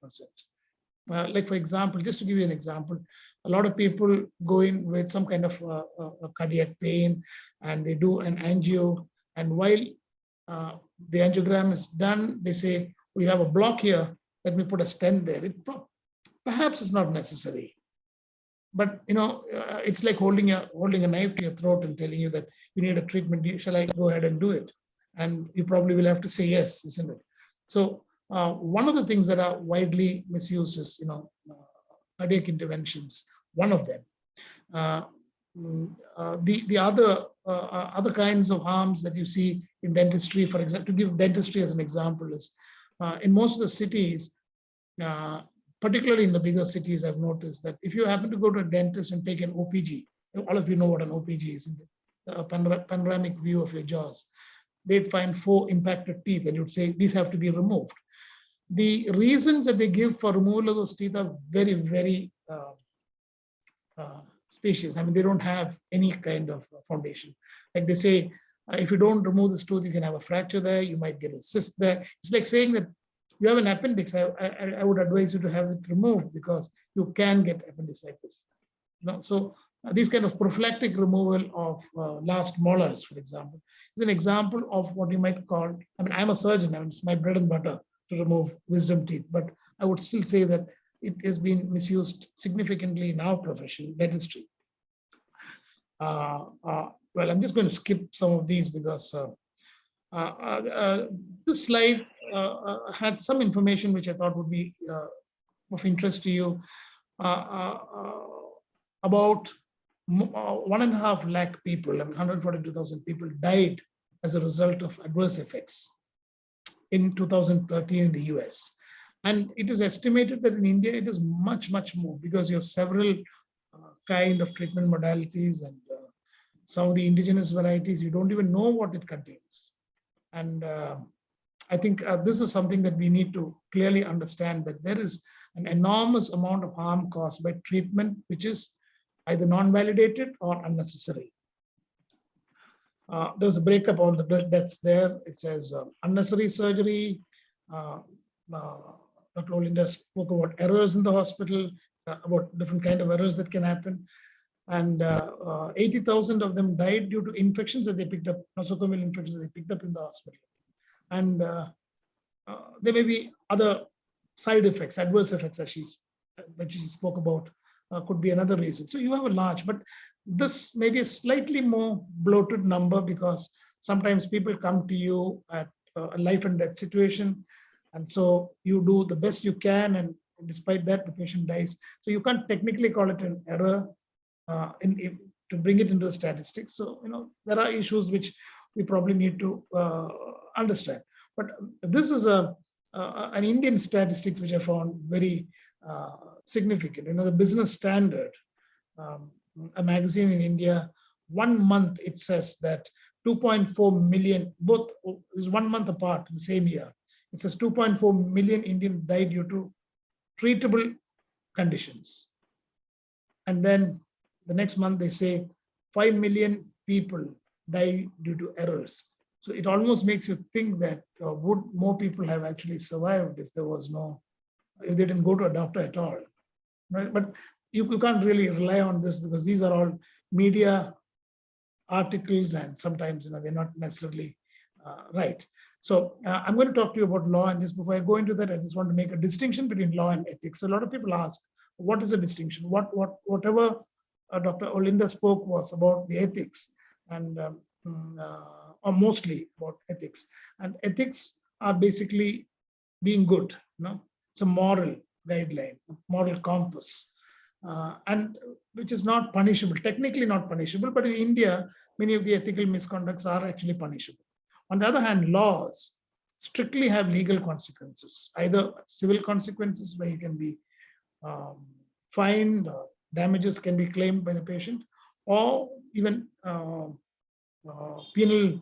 Speaker 3: Like, for example, just to give you an example, a lot of people go in with some kind of a cardiac pain and they do an angio. And while the angiogram is done, they say, we have a block here, let me put a stent there. It perhaps is not necessary. But it's like holding a knife to your throat and telling you that you need a treatment. Shall I go ahead and do it? And you probably will have to say yes, isn't it? So one of the things that are widely misused is cardiac interventions. One of them. The other kinds of harms that you see in dentistry, for example, to give dentistry as an example, is in most of the cities, particularly in the bigger cities, I've noticed that if you happen to go to a dentist and take an OPG, all of you know what an OPG is, a panoramic view of your jaws, they'd find 4 impacted teeth and you'd say, these have to be removed. The reasons that they give for removal of those teeth are very, very specious. I mean, they don't have any kind of foundation. Like they say, if you don't remove this tooth, you can have a fracture there, you might get a cyst there. It's like saying that you have an appendix, I would advise you to have it removed because you can get appendicitis. So these kind of prophylactic removal of last molars, for example, is an example of what you might call, I mean, I'm a surgeon, and it's my bread and butter to remove wisdom teeth, but I would still say that it has been misused significantly in our profession, dentistry. Well, I'm just going to skip some of these because this slide had some information which I thought would be of interest to you about 1.5 lakh people, I mean 142,000 people died as a result of adverse effects in 2013 in the US. And it is estimated that in India, it is much, much more because you have several kind of treatment modalities and some of the indigenous varieties, you don't even know what it contains. And I think this is something that we need to clearly understand, that there is an enormous amount of harm caused by treatment, which is either non-validated or unnecessary. There's a breakup on the that's there. It says unnecessary surgery. Dr. Olinda spoke about errors in the hospital, about different kind of errors that can happen. And 80,000 of them died due to infections that they picked up, nosocomial infections that they picked up in the hospital. And there may be other side effects, adverse effects that she spoke about, could be another reason. So you have a large, but this may be a slightly more bloated number because sometimes people come to you at a life and death situation. And so you do the best you can, and despite that, the patient dies. So you can't technically call it an error to bring it into the statistics. So, there are issues which we probably need to understand. But this is an Indian statistics which I found very significant. The Business Standard, a magazine in India, 1 month it says that 2.4 million, both is 1 month apart in the same year. It says 2.4 million Indians died due to treatable conditions. And then the next month they say 5 million people die due to errors. So it almost makes you think that would more people have actually survived if if they didn't go to a doctor at all, right? But you can't really rely on this because these are all media articles, and sometimes they're not necessarily right. So I'm going to talk to you about law, and just before I go into that, I just want to make a distinction between law and ethics. So a lot of people ask, what is the distinction? Whatever Dr. Olinda spoke was about the ethics, and or mostly about ethics. And ethics are basically being good. It's a moral guideline, a moral compass, and which is not punishable, technically not punishable, but in India, many of the ethical misconducts are actually punishable. On the other hand, laws strictly have legal consequences, either civil consequences where you can be fined, or damages can be claimed by the patient, or even penal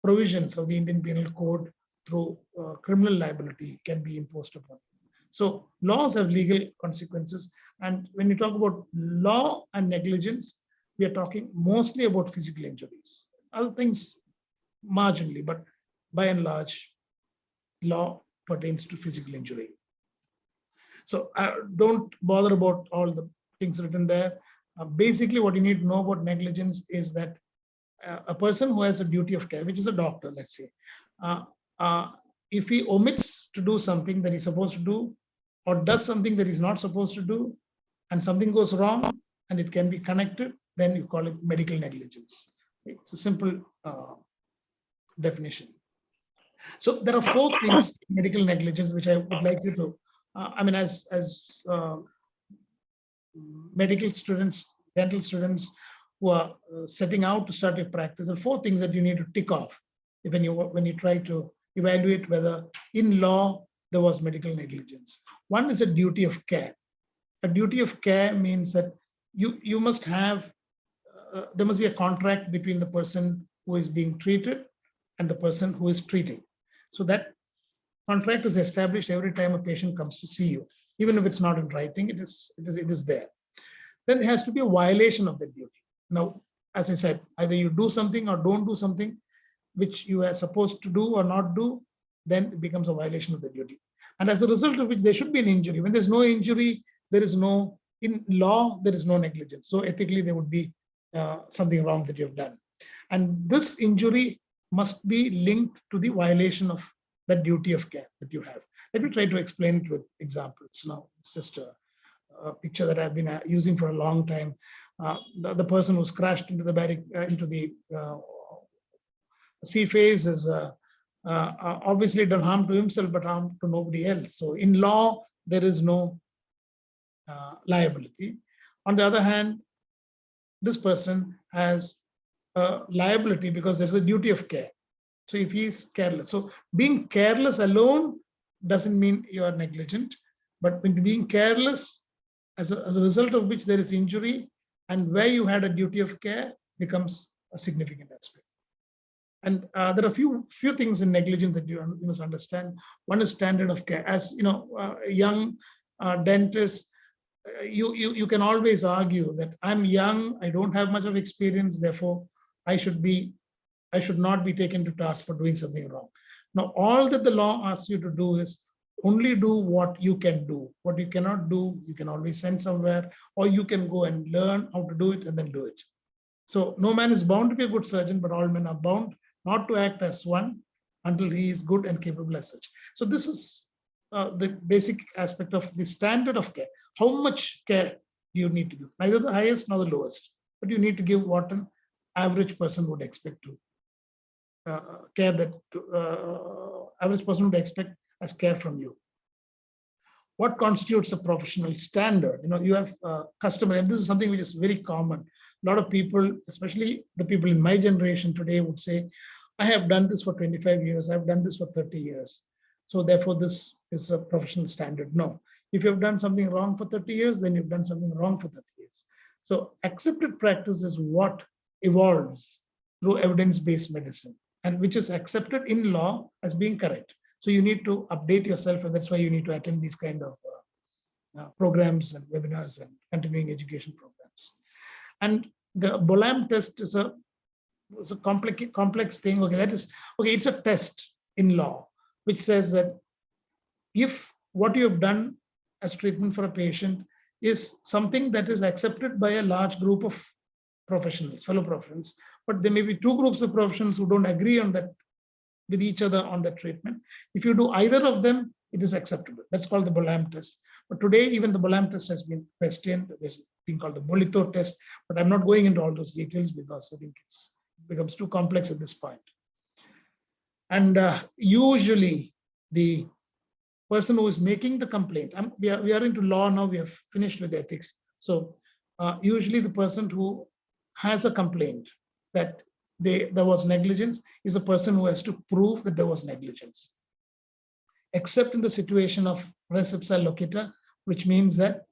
Speaker 3: provisions of the Indian Penal Code through criminal liability can be imposed upon. So laws have legal consequences. And when you talk about law and negligence, we are talking mostly about physical injuries. Other things marginally, but by and large, law pertains to physical injury. So don't bother about all the things written there. Basically, what you need to know about negligence is that a person who has a duty of care, which is a doctor, let's say, if he omits to do something that he's supposed to do, or does something that he's not supposed to do, and something goes wrong and it can be connected, then you call it medical negligence. It's a simple definition. So there are 4 things in medical negligence which I would like you to, as medical students, dental students who are setting out to start your practice, there are 4 things that you need to tick off when you try to evaluate whether in law there was medical negligence. One is a duty of care. A duty of care means that you must have, there must be a contract between the person who is being treated and the person who is treating. So that contract is established every time a patient comes to see you, even if it's not in writing. It is there. Then there has to be a violation of the duty. Now, as I said, either you do something or don't do something which you are supposed to do or not do, then it becomes a violation of the duty. And as a result of which there should be an injury. When there's no injury, there is no, in law, there is no negligence. So ethically, there would be something wrong that you have done. And this injury must be linked to the violation of the duty of care that you have. Let me try to explain it with examples. Now, it's just a picture that I've been using for a long time. The person who's crashed into the sea phase is obviously done harm to himself, but harm to nobody else. So in law, there is no liability. On the other hand, this person has a liability because there's a duty of care. So if he's careless, so being careless alone doesn't mean you are negligent, but when being careless as a result of which there is injury, and where you had a duty of care becomes a significant aspect. And there are a few things in negligence that you must understand. One is standard of care. As you know, young dentists, you can always argue that I'm young, I don't have much of experience, therefore I should not be taken to task for doing something wrong. Now, all that the law asks you to do is only do what you can do. What you cannot do, you can always send somewhere, or you can go and learn how to do it and then do it. So no man is bound to be a good surgeon, but all men are bound not to act as one until he is good and capable as such. So this is the basic aspect of the standard of care. How much care do you need to give? Neither the highest nor the lowest, but you need to give what an average person would expect to care that average person would expect as care from you. What constitutes a professional standard? You have customer, and this is something which is very common. A lot of people, especially the people in my generation today, would say, I have done this for 25 years, I've done this for 30 years. So therefore, this is a professional standard. No, if you've done something wrong for 30 years, then you've done something wrong for 30 years. So accepted practice is what evolves through evidence-based medicine, and which is accepted in law as being correct. So you need to update yourself, and that's why you need to attend these kind of programs and webinars and continuing education programs. And The Bolam test is a complex thing. Okay, that is okay. It's a test in law which says that if what you have done as treatment for a patient is something that is accepted by a large group of professionals, fellow professionals, but there may be two groups of professionals who don't agree on that with each other on that treatment. If you do either of them, it is acceptable. That's called the Bolam test. But today, even the Bolam test has been questioned. There's a thing called the Bolito test, but I'm not going into all those details because I think it becomes too complex at this point. And usually, the person who is making the complaint, we are into law now, we have finished with ethics. So usually the person who has a complaint that there was negligence is the person who has to prove that there was negligence. Except in the situation of res ipsa loquitur, which means that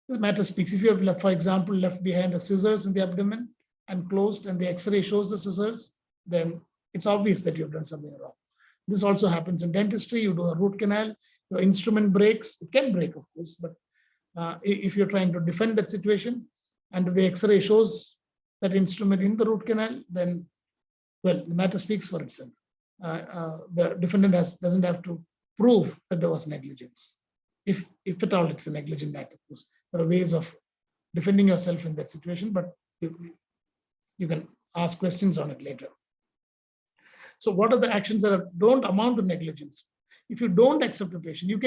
Speaker 3: the matter speaks. If you have, for example, left behind a scissors in the abdomen and closed and the x-ray shows the scissors, then it's obvious that you've done something wrong. This also happens in dentistry. You do a root canal, your instrument breaks. It can break, of course, but if you're trying to defend that situation and if the x-ray shows that instrument in the root canal, then, well, the matter speaks for itself. The defendant doesn't have to prove that there was negligence. If at all it's a negligent act, of course. There are ways of defending yourself in that situation, but you can ask questions on it later. So what are the actions that don't amount to negligence? If you don't accept a patient, you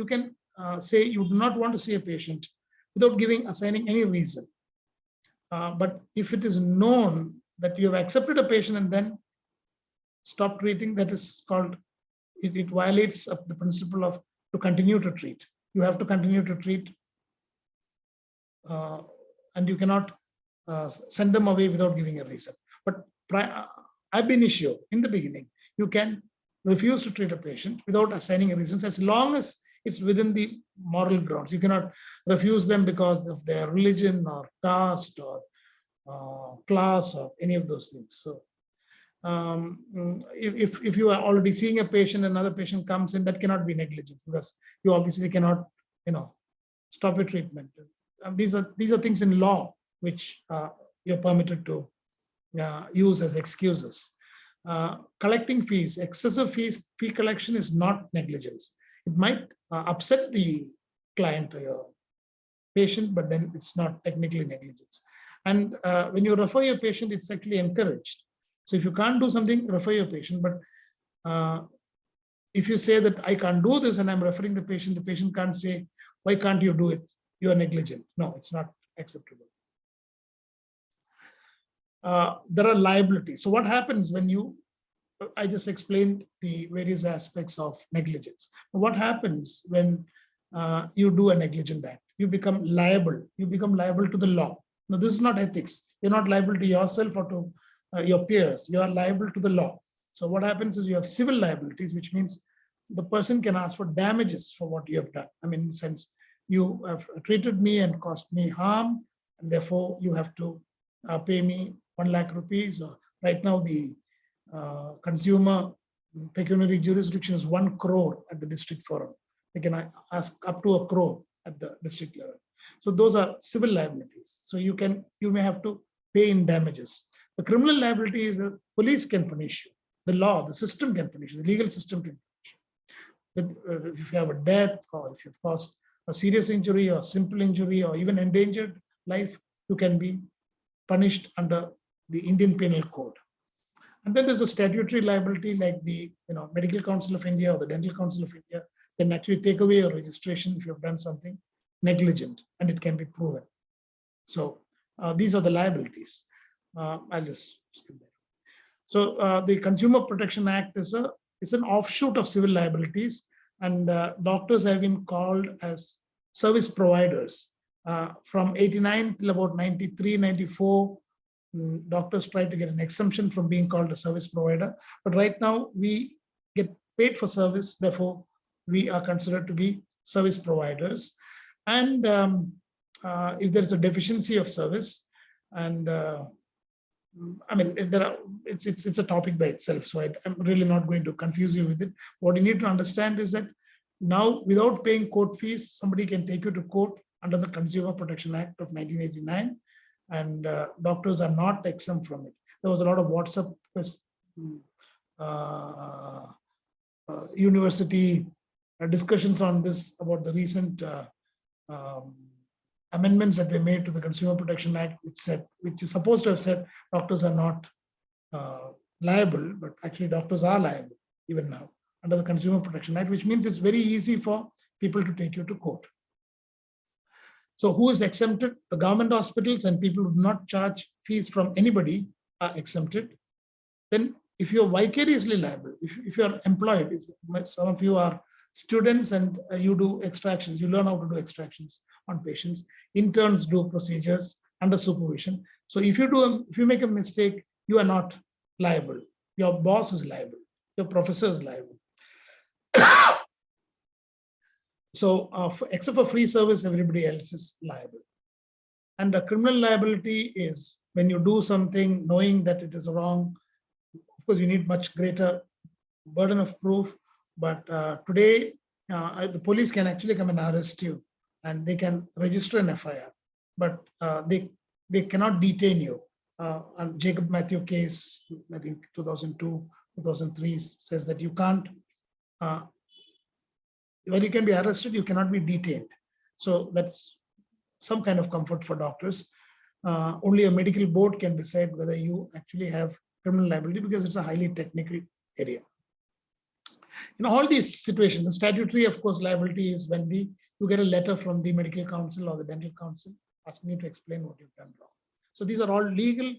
Speaker 3: can say you do not want to see a patient without assigning any reason. But if it is known that you have accepted a patient and then stop treating, that is called, it violates the principle of to continue to treat. You have to continue to treat, and you cannot send them away without giving a reason. But ab initio, in the beginning, you can refuse to treat a patient without assigning a reason, as long as it's within the moral grounds. You cannot refuse them because of their religion or caste or class or any of those things. So if you are already seeing a patient, another patient comes in, that cannot be negligence because you obviously cannot, stop your treatment. These are things in law which you're permitted to use as excuses. Collecting fees, excessive fee collection is not negligence. It might upset the client or your patient, but then it's not technically negligence. And when you refer your patient, it's actually encouraged. So if you can't do something, refer your patient. But if you say that I can't do this and I'm referring the patient can't say, why can't you do it? You are negligent. No, it's not acceptable. There are liabilities. So what happens when I just explained the various aspects of negligence. What happens when you do a negligent act? You become liable. You become liable to the law. Now, this is not ethics. You're not liable to yourself or to your peers. You are liable to the law. So what happens is you have civil liabilities, which means the person can ask for damages for what you have done. I mean, in the sense, you have treated me and caused me harm, and therefore you have to pay me 1 lakh rupees. Or right now, the consumer pecuniary jurisdiction is 1 crore at the district forum. They can ask up to 1 crore at the district level. So those are civil liabilities. So you may have to pay in damages. The criminal liability is the police can punish you. The law, the system can punish you. The legal system can punish you. If you have a death, or if you've caused a serious injury or simple injury or even endangered life, you can be punished under the Indian Penal Code. And then there's a statutory liability like the Medical Council of India or the Dental Council of India can actually take away your registration if you've done something negligent and it can be proven. So these are the liabilities. I'll just skip that. So the Consumer Protection Act is an offshoot of civil liabilities, and doctors have been called as service providers. From 89 till about 93, 94, doctors tried to get an exemption from being called a service provider. But right now we get paid for service, therefore we are considered to be service providers. And if there is a deficiency of service, and I mean, it's a topic by itself, so I'm really not going to confuse you with it. What you need to understand is that now, without paying court fees, somebody can take you to court under the Consumer Protection Act of 1989 and doctors are not exempt from it. There was a lot of WhatsApp university discussions on this about the recent um, amendments that were made to the Consumer Protection Act, which is supposed to have said doctors are not liable, but actually doctors are liable even now under the Consumer Protection Act, which means it's very easy for people to take you to court. So who is exempted? The government hospitals and people who do not charge fees from anybody are exempted. Then if you're vicariously liable, if you're employed, some of you are students and you do extractions, you learn how to do extractions on patients. Interns do procedures under supervision. So if you make a mistake, you are not liable. Your boss is liable. Your professor is liable. So except for free service, everybody else is liable. And the criminal liability is when you do something knowing that it is wrong. Of course, you need much greater burden of proof. But today, the police can actually come and arrest you, and they can register an FIR, but they cannot detain you. And Jacob Matthew case, I think 2002, 2003 says that you can't. Well, you can be arrested, you cannot be detained. So that's some kind of comfort for doctors. Only a medical board can decide whether you actually have criminal liability because it's a highly technical area. In all these situations, the statutory, of course, liability is when you get a letter from the medical council or the dental council asking you to explain what you've done wrong. So these are all legal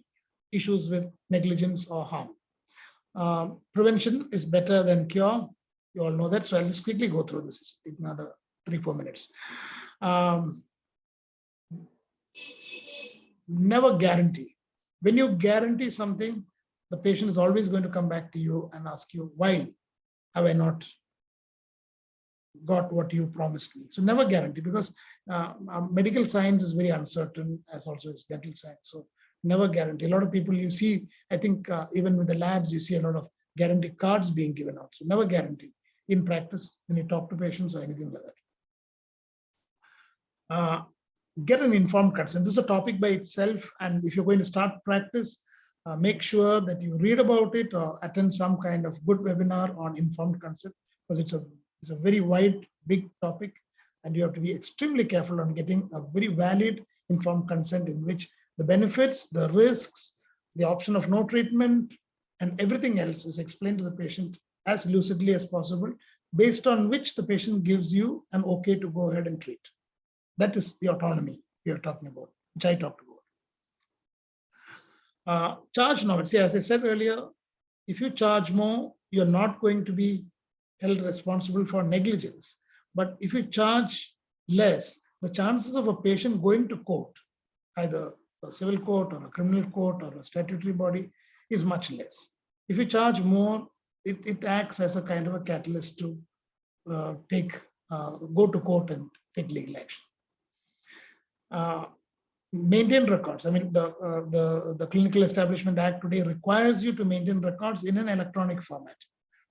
Speaker 3: issues with negligence or harm. Prevention is better than cure. You all know that, so I'll just quickly go through this. Take another 3-4 minutes. Never guarantee. When you guarantee something, the patient is always going to come back to you and ask you, why have I not got what you promised me? So never guarantee, because medical science is very uncertain, as also is dental science. So never guarantee. A lot of people you see, I think even with the labs, you see a lot of guarantee cards being given out. So never guarantee in practice when you talk to patients or anything like that. Get an informed consent. This is a topic by itself, and if you're going to start practice, make sure that you read about it or attend some kind of good webinar on informed consent, because it's a very wide, big topic, and you have to be extremely careful on getting a very valid informed consent in which the benefits, the risks, the option of no treatment, and everything else is explained to the patient as lucidly as possible, based on which the patient gives you an okay to go ahead and treat. That is the autonomy we are talking about, which I talked about. Charge now. See, as I said earlier, if you charge more, you're not going to be held responsible for negligence. But if you charge less, the chances of a patient going to court, either a civil court or a criminal court or a statutory body, is much less. If you charge more, it acts as a kind of a catalyst to go to court and take legal action. Maintain records. I mean, the Clinical Establishment Act today requires you to maintain records in an electronic format,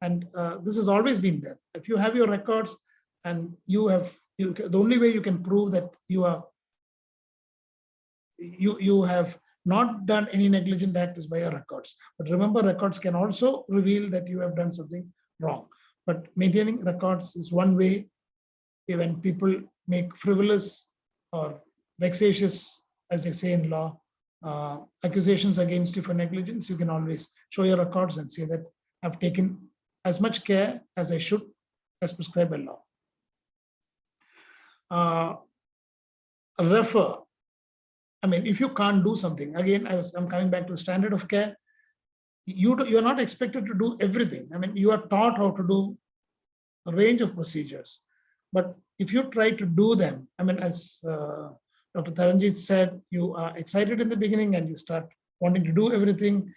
Speaker 3: and this has always been there. If you have your records, and the only way you can prove that you have not done any negligent act is by your records. But remember, records can also reveal that you have done something wrong. But maintaining records is one way. When people make frivolous or vexatious, as they say in law, accusations against you for negligence, you can always show your records and say that I've taken as much care as I should, as prescribed by law. Refer. I mean, if you can't do something, again, I'm coming back to the standard of care. You're not expected to do everything. I mean, you are taught how to do a range of procedures, but if you try to do them, I mean, as Dr. Taranjit said, you are excited in the beginning and you start wanting to do everything.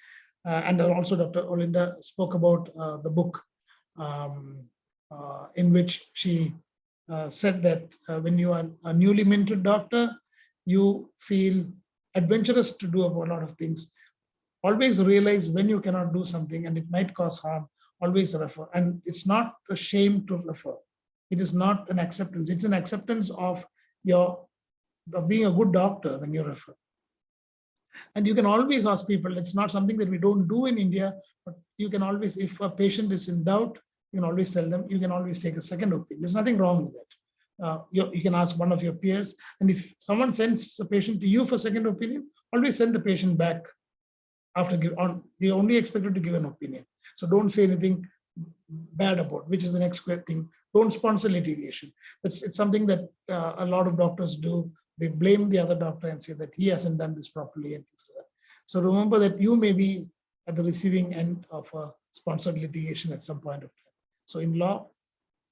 Speaker 3: And also Dr. Olinda spoke about the book in which she said that when you are a newly minted doctor, you feel adventurous to do a lot of things. Always realize when you cannot do something and it might cause harm, always refer. And it's not a shame to refer. It is not an acceptance. It's an acceptance of being a good doctor when you refer. And you can always ask people, it's not something that we don't do in India, but you can always, if a patient is in doubt, you can always tell them, you can always take a second opinion. There's nothing wrong with that. You can ask one of your peers. And if someone sends a patient to you for second opinion, always send the patient back after they only expected to give an opinion. So don't say anything bad about, which is the next thing. Don't sponsor litigation. It's something that a lot of doctors do. They blame the other doctor and say that he hasn't done this properly and things like that. So remember that you may be at the receiving end of a sponsored litigation at some point of time. So in law,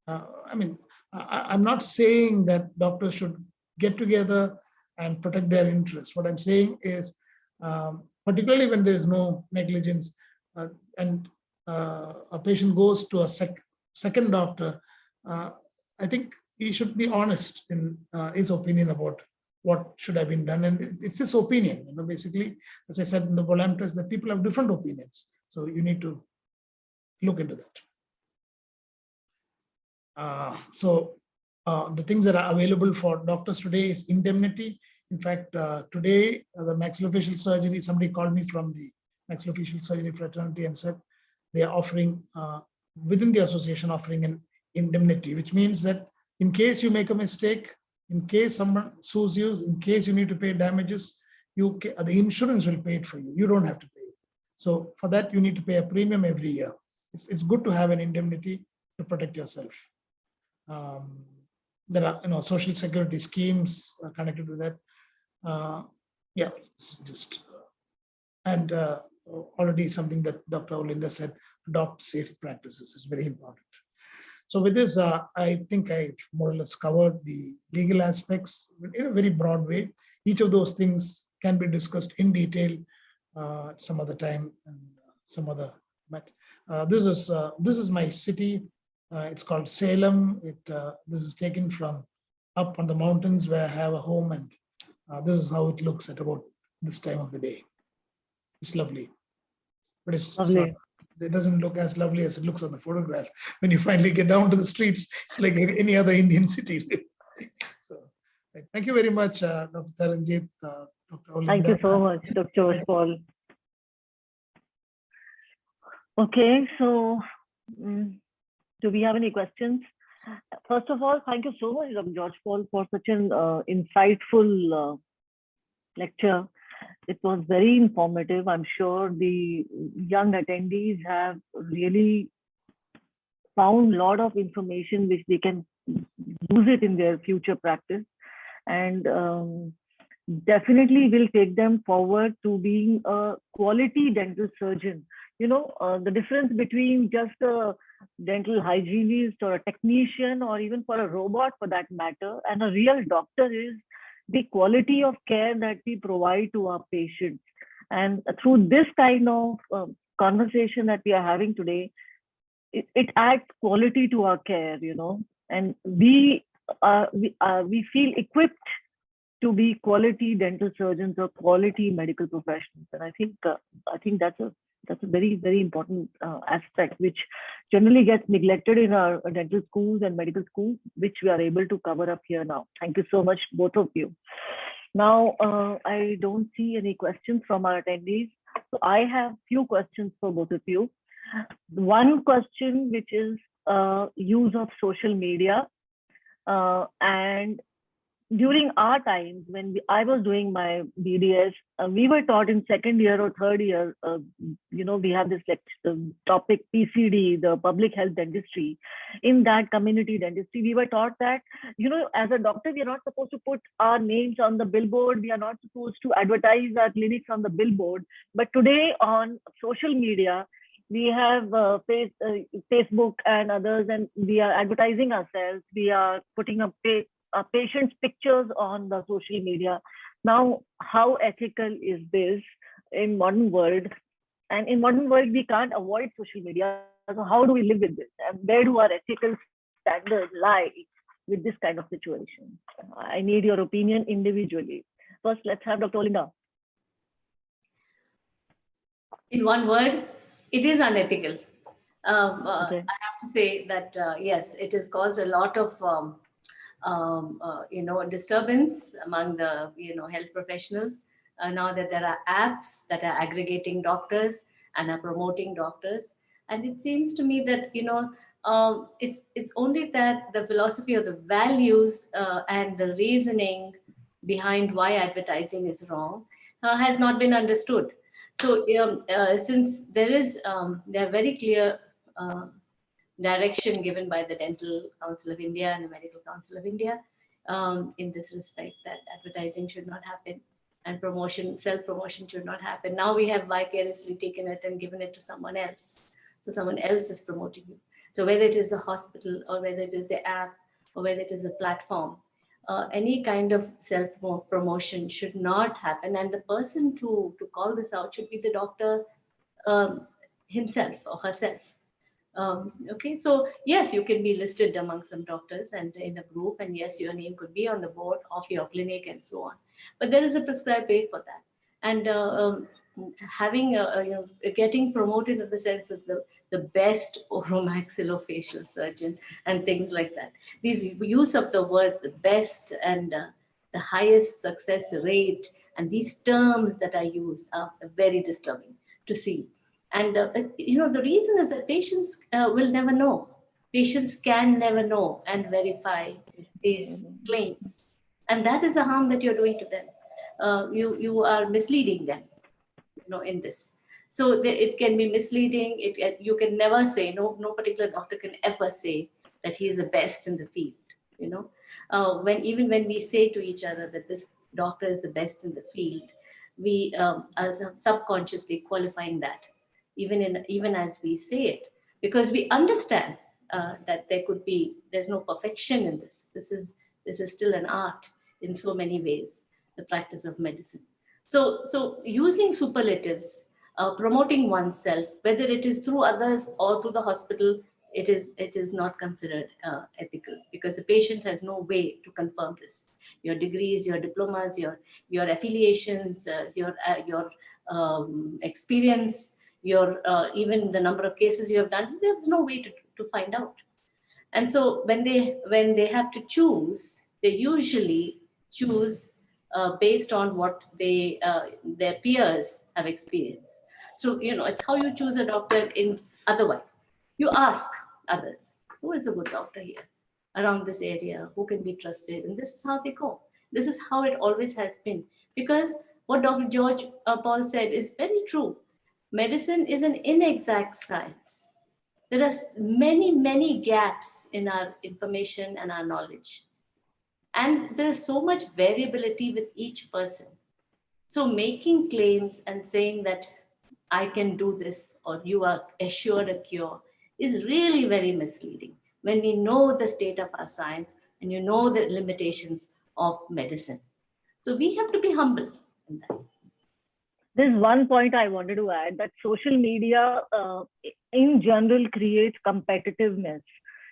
Speaker 3: I'm not saying that doctors should get together and protect their interests. What I'm saying is, particularly when there is no negligence and a patient goes to a second doctor, I think he should be honest in his opinion about what should have been done. And it's his opinion, basically, as I said in the volunteers, that people have different opinions. So you need to look into that. The things that are available for doctors today is indemnity. In fact, today, the maxillofacial surgery, somebody called me from the maxillofacial surgery fraternity and said they are offering, within the association, offering an indemnity, which means that in case you make a mistake, in case someone sues you, in case you need to pay damages, the insurance will pay it for you. You don't have to pay it. So for that, you need to pay a premium every year. It's good to have an indemnity to protect yourself. There are social security schemes connected with that. Yeah, it's just and already something that Dr. Olinda said, adopt safe practices is very important. So with this, I think I've more or less covered the legal aspects in a very broad way. Each of those things can be discussed in detail some other time and some other. But this is my city. It's called Salem. This is taken from up on the mountains where I have a home, and this is how it looks at about this time of the day. It's lovely, but it's not. It doesn't look as lovely as it looks on the photograph. When you finally get down to the streets, it's like any other Indian city. So, thank you very much, Dr. Taranjit, Dr. Olinda.
Speaker 1: Thank you so much, Dr. Paul. Okay, so do we have any questions? First of all, thank you so much, Dr. George Paul, for such an insightful lecture. It was very informative. I'm sure the young attendees have really found a lot of information which they can use it in their future practice, and definitely will take them forward to being a quality dental surgeon. The difference between just a dental hygienist or a technician or even for a robot for that matter and a real doctor is the quality of care that we provide to our patients. And through this kind of conversation that we are having today, it adds quality to our care, and we feel equipped to be quality dental surgeons or quality medical professionals. And I think that's a very, very important aspect, which generally gets neglected in our dental schools and medical schools, which we are able to cover up here now. Thank you so much, both of you. Now, I don't see any questions from our attendees. So I have few questions for both of you. One question, which is use of social media. And during our times, when I was doing my BDS, we were taught in second year or third year, we have this topic PCD, the public health dentistry. In that community dentistry, we were taught that, as a doctor, we are not supposed to put our names on the billboard. We are not supposed to advertise our clinics on the billboard. But today on social media, we have Facebook and others, and we are advertising ourselves. We are putting up patients' pictures on the social media. Now, how ethical is this in modern world? And in modern world, we can't avoid social media. So how do we live with this? And where do our ethical standards lie with this kind of situation? I need your opinion individually. First, let's have Dr. Olinda.
Speaker 2: In one word, it is unethical.
Speaker 1: Okay.
Speaker 2: I have to say that, yes, it has caused a lot of disturbance among the health professionals. now that there are apps that are aggregating doctors and are promoting doctors. And it seems to me that, it's only that the philosophy of the values and the reasoning behind why advertising is wrong has not been understood. So since there are very clear direction given by the Dental Council of India and the Medical Council of India in this respect, that advertising should not happen and promotion, self-promotion should not happen. Now we have vicariously taken it and given it to someone else. So someone else is promoting you. So whether it is a hospital or whether it is the app or whether it is a platform, any kind of self-promotion should not happen. And the person to call this out should be the doctor himself or herself. Okay, so yes, you can be listed among some doctors and in a group, and yes, your name could be on the board of your clinic and so on. But there is a prescribed way for that, and having getting promoted in the sense of the best oromaxillofacial surgeon and things like that. These use of the words the best and the highest success rate, and these terms that are used are very disturbing to see. And the reason is that patients will never know. Patients can never know and verify these claims, and that is the harm that you're doing to them. You are misleading them, in this. So it can be misleading. You can never say, no particular doctor can ever say that he is the best in the field. When we say to each other that this doctor is the best in the field, we are subconsciously qualifying that, even as we say it, because we understand that there's no perfection in this. This is still an art in so many ways, the practice of medicine. So using superlatives, promoting oneself, whether it is through others or through the hospital, it is not considered ethical, because the patient has no way to confirm this. Your degrees, your diplomas, your affiliations, your experience, your even the number of cases you have done, there's no way to find out. And so when they have to choose, they usually choose based on what their peers have experienced. So it's how you choose a doctor. In otherwise, you ask others, who is a good doctor here around this area, who can be trusted, and this is how they go. This is how it always has been, because what Dr. George Paul said is very true. Medicine is an inexact science. There are many gaps in our information and our knowledge. And there is so much variability with each person. So making claims and saying that I can do this or you are assured a cure is really very misleading when we know the state of our science and the limitations of medicine. So we have to be humble in that.
Speaker 1: There's one point I wanted to add, that social media in general creates competitiveness.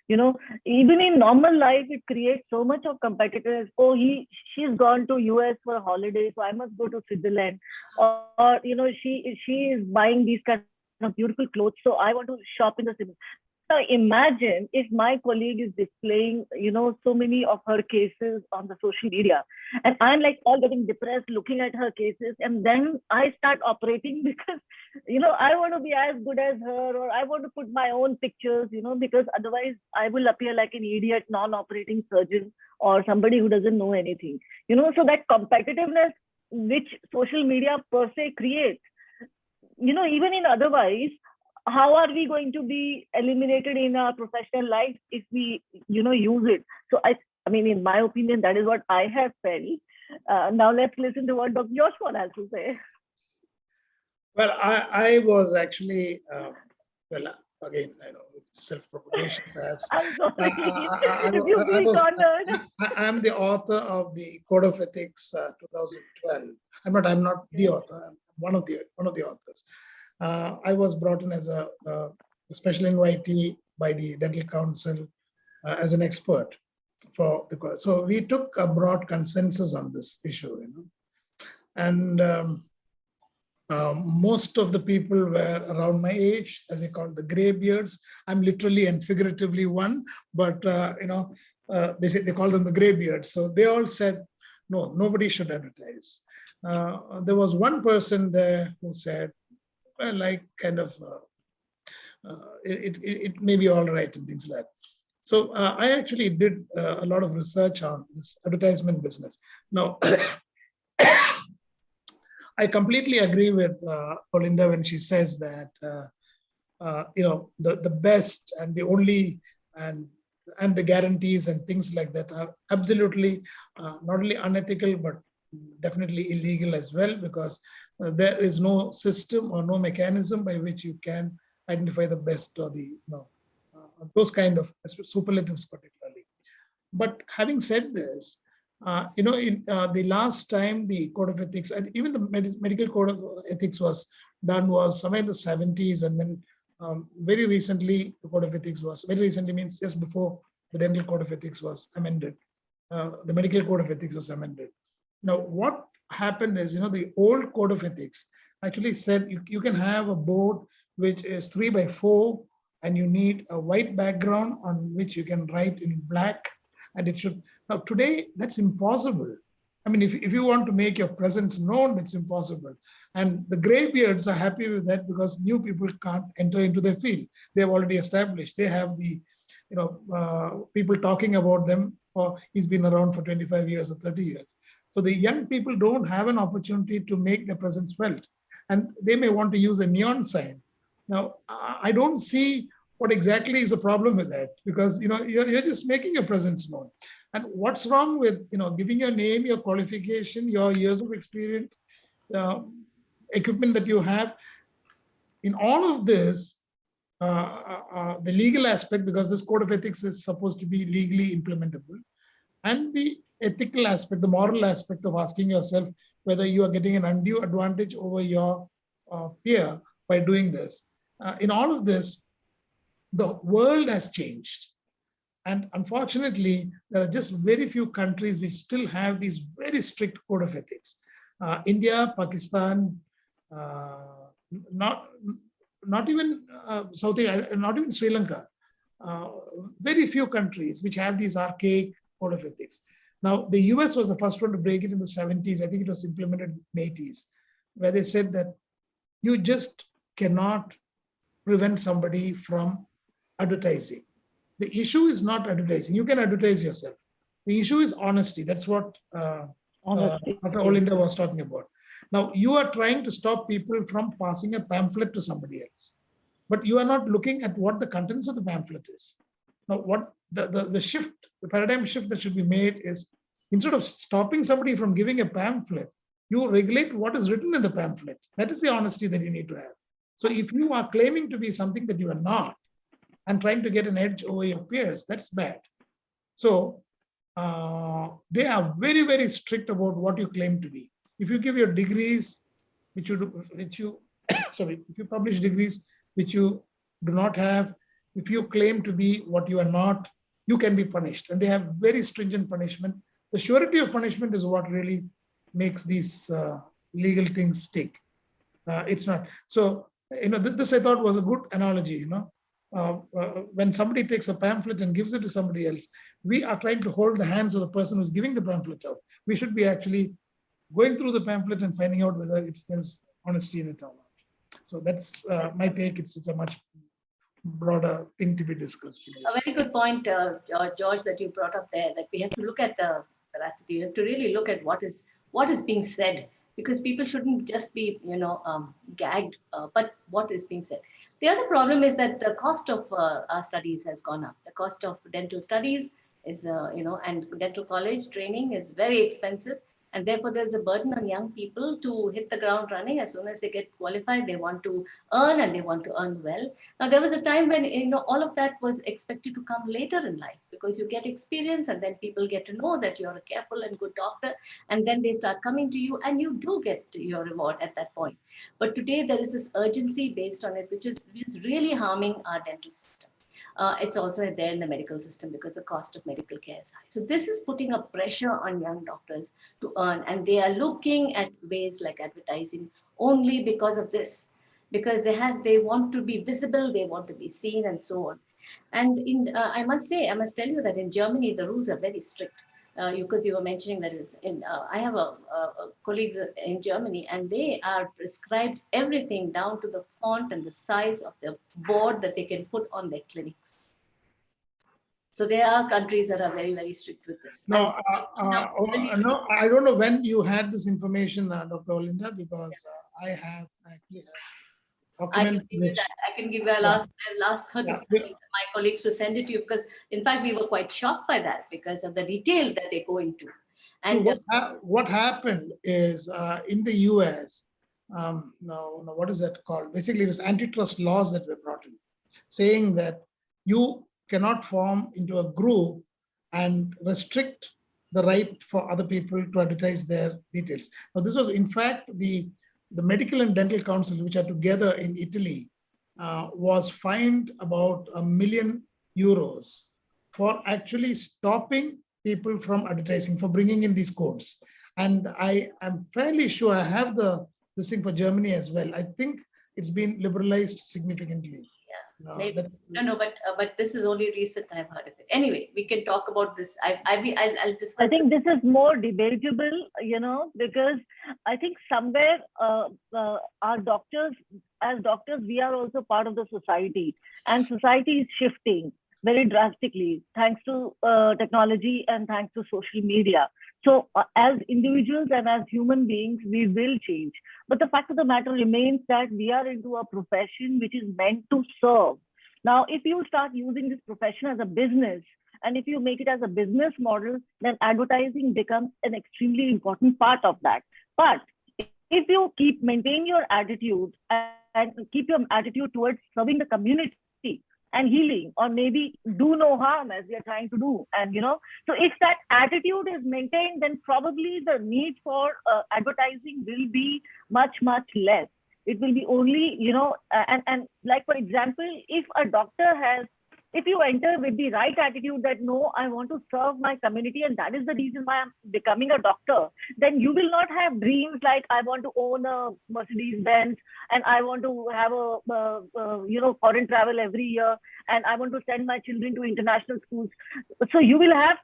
Speaker 1: Even in normal life, it creates so much of competitiveness. Oh, she's gone to US for a holiday, so I must go to Switzerland. Or she is buying these kind of beautiful clothes, so I want to shop in the city. Now imagine if my colleague is displaying, so many of her cases on the social media, and I'm like all getting depressed looking at her cases, and then I start operating because, I want to be as good as her, or I want to put my own pictures, because otherwise I will appear like an idiot, non-operating surgeon or somebody who doesn't know anything, so that competitiveness which social media per se creates, even in otherwise, how are we going to be eliminated in our professional life if we, use it? So I mean, in my opinion, that is what I have felt. Now let's listen to what Dr. Joshua has to say.
Speaker 3: Well, I was actually, again, self-propagation perhaps.
Speaker 1: I'm sorry. If you feel honored.
Speaker 3: I'm the author of the Code of Ethics 2012. I'm not the author. I'm one of the authors. I was brought in as a special invitee by the Dental Council as an expert for the course. So we took a broad consensus on this issue, and most of the people were around my age, as they call it, the gray beards. I'm literally and figuratively one, but they call them the gray beards. So they all said, no, nobody should advertise. There was one person there who said, well, like kind of, it may be all right and things like that. So I actually did a lot of research on this advertisement business. Now, I completely agree with Olinda when she says that the best and the only and the guarantees and things like that are absolutely not only unethical but definitely illegal as well, because there is no system or no mechanism by which you can identify the best or the those kind of superlatives particularly. But having said this, in the last time the Code of Ethics, and even the medical Code of Ethics was done was somewhere in the 70s, and then very recently the Code of Ethics was, very recently means just before the Dental Code of Ethics was amended, the Medical Code of Ethics was amended. Now, what happened is, the old Code of Ethics actually said you can have a board which is 3x4, and you need a white background on which you can write in black, and it should. Now, today, that's impossible. I mean, if you want to make your presence known, that's impossible. And the graybeards are happy with that because new people can't enter into their field. They've already established. They have the, people talking about them for, he's been around for 25 years or 30 years. So the young people don't have an opportunity to make their presence felt. And they may want to use a neon sign. Now, I don't see what exactly is the problem with that, because you're just making your presence known. And what's wrong with giving your name, your qualification, your years of experience, equipment that you have? In all of this, the legal aspect, because this Code of Ethics is supposed to be legally implementable, and the ethical aspect, the moral aspect of asking yourself whether you are getting an undue advantage over your peer by doing this. In all of this, the world has changed. And unfortunately, there are just very few countries which still have these very strict Code of Ethics. India, Pakistan, not even not even Sri Lanka. Very few countries which have these archaic Code of Ethics. Now, the US was the first one to break it in the 70s. I think it was implemented in the 80s, where they said that you just cannot prevent somebody from advertising. The issue is not advertising. You can advertise yourself. The issue is honesty. That's what Dr. Olinda was talking about. Now, you are trying to stop people from passing a pamphlet to somebody else, but you are not looking at what the contents of the pamphlet is. Now, what the shift, the paradigm shift that should be made is, instead of stopping somebody from giving a pamphlet, you regulate what is written in the pamphlet. That is the honesty that you need to have. So if you are claiming to be something that you are not, and trying to get an edge over your peers, that's bad. So they are very, very strict about what you claim to be. If you give your degrees, if you publish degrees which you do not have, if you claim to be what you are not, you can be punished. And they have very stringent punishment. The surety of punishment is what really makes these legal things stick. It's not. So, this I thought was a good analogy, when somebody takes a pamphlet and gives it to somebody else, we are trying to hold the hands of the person who's giving the pamphlet out. We should be actually going through the pamphlet and finding out whether there's honesty in it or not. So that's my take. It's a much broader thing to be discussed.
Speaker 2: A very good point, George, that you brought up there, that we have to look at the veracity. You have to really look at what is being said, because people shouldn't just be, gagged, but what is being said. The other problem is that the cost of our studies has gone up. The cost of dental studies is, and dental college training is very expensive. And therefore, there's a burden on young people to hit the ground running. As soon as they get qualified, they want to earn, and they want to earn well. Now, there was a time when, all of that was expected to come later in life, because you get experience, and then people get to know that you're a careful and good doctor, and then they start coming to you, and you do get your reward at that point. But today, there is this urgency based on it, which is really harming our dental system. It's also there in the medical system, because the cost of medical care is high. So this is putting a pressure on young doctors to earn, and they are looking at ways like advertising only because of this, because they want to be visible, they want to be seen, and so on. And I must tell you that in Germany, the rules are very strict. because you were mentioning that it's in, I have colleagues in Germany, and they are prescribed everything down to the font and the size of the board that they can put on their clinics. So there are countries that are very, very strict with this.
Speaker 3: No, no, I don't know when you had this information, Dr. Olinda, because I have actually
Speaker 2: I can
Speaker 3: document
Speaker 2: give you
Speaker 3: which,
Speaker 2: that. I can give you. I'll ask her to
Speaker 3: yeah,
Speaker 2: send my colleagues to send it to you, because in fact we were quite shocked by that because of the detail that they go into.
Speaker 3: see,
Speaker 2: And
Speaker 3: what happened is in the US, no, what is that called? Basically, it was antitrust laws that were brought in, saying that you cannot form into a group and restrict the right for other people to advertise their details. Now, this was in fact the Medical and Dental Council, which are together in Italy, was fined about €1 million for actually stopping people from advertising, for bringing in these codes. And I am fairly sure I have this thing for Germany as well. I think it's been liberalized significantly.
Speaker 2: maybe, no, but this is only recent I've heard of it. Anyway, we can talk about this. I'll discuss.
Speaker 1: I think this is more debatable, because I think somewhere our doctors, as doctors, we are also part of the society, and society is shifting very drastically thanks to technology and thanks to social media. So as individuals and as human beings, we will change. But the fact of the matter remains that we are into a profession which is meant to serve. Now, if you start using this profession as a business, and if you make it as a business model, then advertising becomes an extremely important part of that. But if you maintain your attitude and keep your attitude towards serving the community and healing, or maybe do no harm as we are trying to do, and so if that attitude is maintained, then probably the need for advertising will be much less. It will be only, and like, for example, if you enter with the right attitude that, no, I want to serve my community, and that is the reason why I'm becoming a doctor, then you will not have dreams like, I want to own a Mercedes Benz, and I want to have a foreign travel every year, and I want to send my children to international schools. So you will have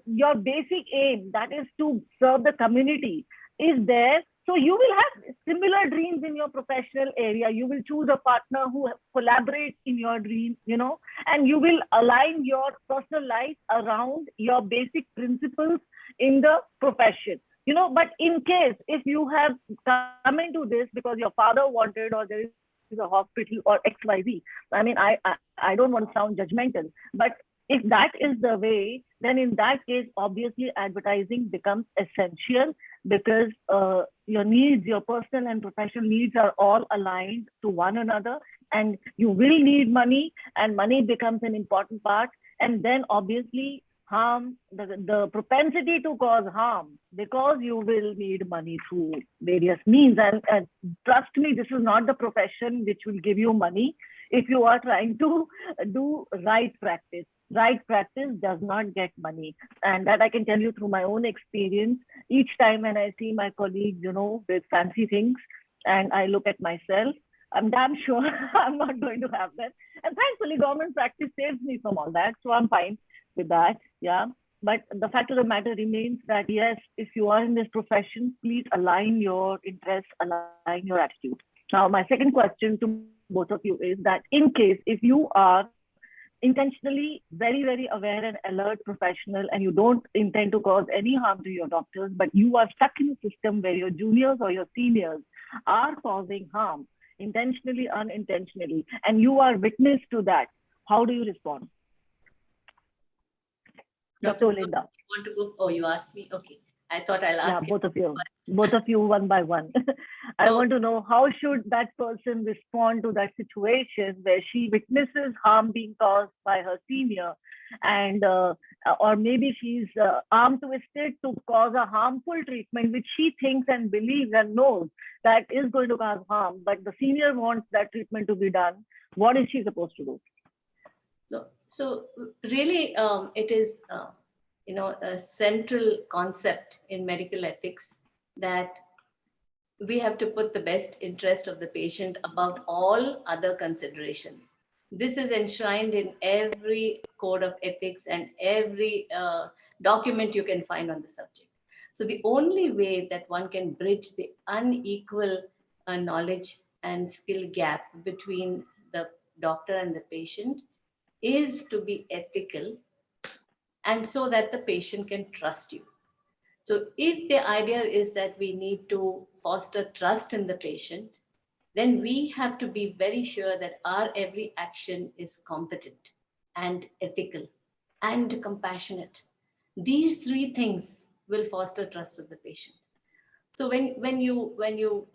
Speaker 1: your basic aim, that is to serve the community, is there. So you will have similar dreams in your professional area. You will choose a partner who collaborates in your dreams, and you will align your personal life around your basic principles in the profession. But in case, if you have come into this because your father wanted, or there is a hospital or XYZ, I mean, I don't want to sound judgmental, but if that is the way, then in that case, obviously advertising becomes essential, because your needs, your personal and professional needs are all aligned to one another, and you will need money, and money becomes an important part. And then obviously harm, the propensity to cause harm, because you will need money through various means. And trust me, this is not the profession which will give you money if you are trying to do right practice. Right practice does not get money. And that I can tell you through my own experience. Each time when I see my colleagues, with fancy things, and I look at myself, I'm damn sure I'm not going to have that. And thankfully, government practice saves me from all that. So I'm fine with that. Yeah. But the fact of the matter remains that, yes, if you are in this profession, please align your interests, align your attitude. Now, my second question to both of you is that, in case if you are intentionally very aware and alert professional, and you don't intend to cause any harm to your doctors, but you are stuck in a system where your juniors or your seniors are causing harm, intentionally, unintentionally, and you are witness to that, how do you respond? Dr. Olinda.
Speaker 2: You want to go? Oh, you asked me? Okay. I thought I'll ask
Speaker 1: both of you one by one. I want to know, how should that person respond to that situation where she witnesses harm being caused by her senior, and or maybe she's arm twisted to cause a harmful treatment which she thinks and believes and knows that is going to cause harm, but the senior wants that treatment to be done. What is she supposed to do?
Speaker 2: So really, it is a central concept in medical ethics that we have to put the best interest of the patient above all other considerations. This is enshrined in every code of ethics and every document you can find on the subject. So the only way that one can bridge the unequal knowledge and skill gap between the doctor and the patient is to be ethical, and so that the patient can trust you. So if the idea is that we need to foster trust in the patient, then we have to be very sure that our every action is competent and ethical and compassionate. These three things will foster trust of the patient. So when you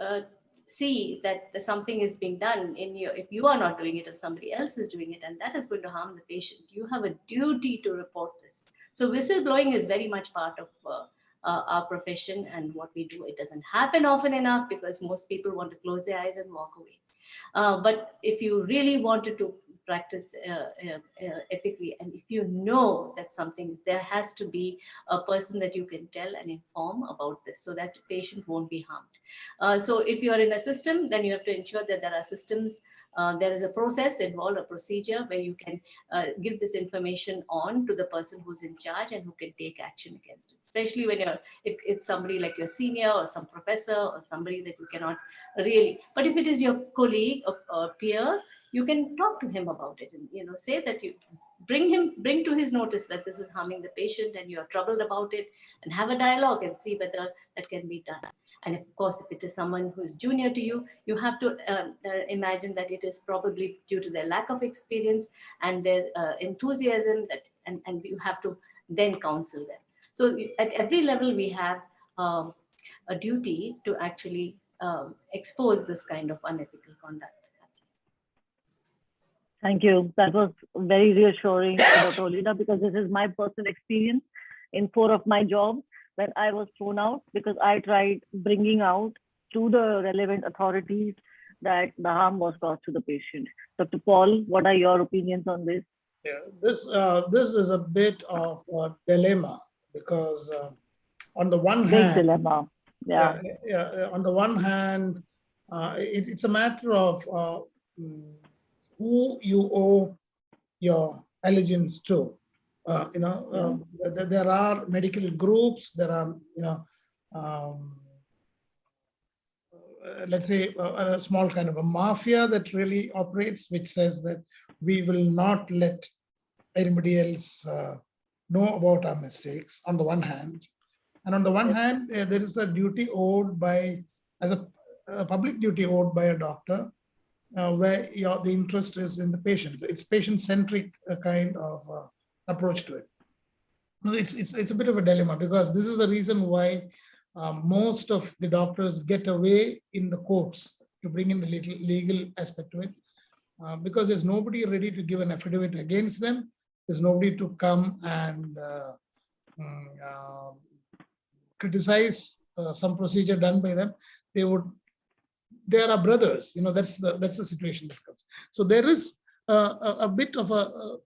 Speaker 2: see that something is being done in your, if you are not doing it, if somebody else is doing it, and that is going to harm the patient, you have a duty to report this. So whistleblowing is very much part of our profession and what we do. It doesn't happen often enough because most people want to close their eyes and walk away. But if you really wanted to practice ethically, and if you know that something, there has to be a person that you can tell and inform about this so that the patient won't be harmed. So if you are in a system, then you have to ensure that there are systems, there is a process involved, a procedure where you can give this information on to the person who's in charge and who can take action against it, especially when it's somebody like your senior or some professor or somebody that you cannot really. But if it is your colleague or peer, you can talk to him about it, and say that you bring to his notice that this is harming the patient and you are troubled about it, and have a dialogue and see whether that can be done. And of course, if it is someone who is junior to you, you have to imagine that it is probably due to their lack of experience and their enthusiasm, and you have to then counsel them. So at every level, we have a duty to actually expose this kind of unethical conduct.
Speaker 1: Thank you. That was very reassuring, Dr. Olinda, because this is my personal experience in 4 of my jobs when I was thrown out because I tried bringing out to the relevant authorities that the harm was caused to the patient. Dr. Paul, what are your opinions on this?
Speaker 3: Yeah, this is a bit of a dilemma because on the one
Speaker 1: Big
Speaker 3: hand,
Speaker 1: dilemma. Yeah.
Speaker 3: On the one hand, it's a matter of who you owe your allegiance to. There are medical groups. There are let's say a small kind of a mafia that really operates, which says that we will not let anybody else know about our mistakes on the one hand. And on the one hand, there is a duty owed by, as a public duty owed by a doctor, where the interest is in the patient. It's patient-centric kind of approach to it. It's a bit of a dilemma because this is the reason why most of the doctors get away in the courts to bring in the legal aspect to it, because there's nobody ready to give an affidavit against them. There's nobody to come and criticize some procedure done by them. They are our brothers. That's the situation that comes. So there is a bit of a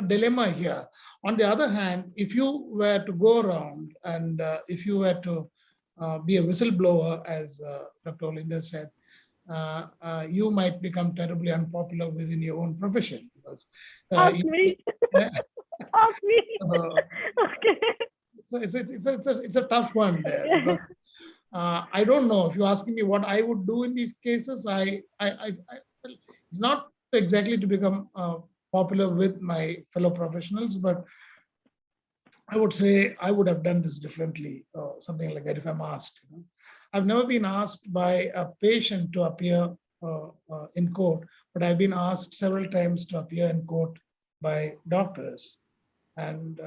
Speaker 3: dilemma here. On the other hand, if you were to go around and if you were to be a whistleblower, as Dr. Olinda said, you might become terribly unpopular within your own profession because
Speaker 1: Ask me. Ask me. Okay.
Speaker 3: So it's a tough one there. Because, I don't know. If you're asking me what I would do in these cases, it's not exactly to become popular with my fellow professionals, but I would say I would have done this differently, something like that if I'm asked. I've never been asked by a patient to appear in court, but I've been asked several times to appear in court by doctors. And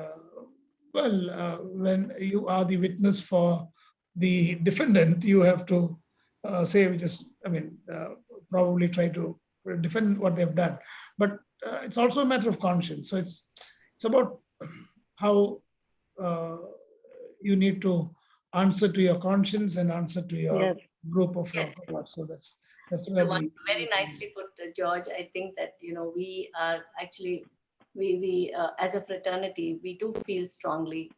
Speaker 3: when you are the witness for the defendant, you have to probably try to defend what they've done. But it's also a matter of conscience. So it's about how you need to answer to your conscience and answer to your group of thoughts. So that's where
Speaker 2: very nicely put, George. I think that we are actually we as a fraternity, we do feel strongly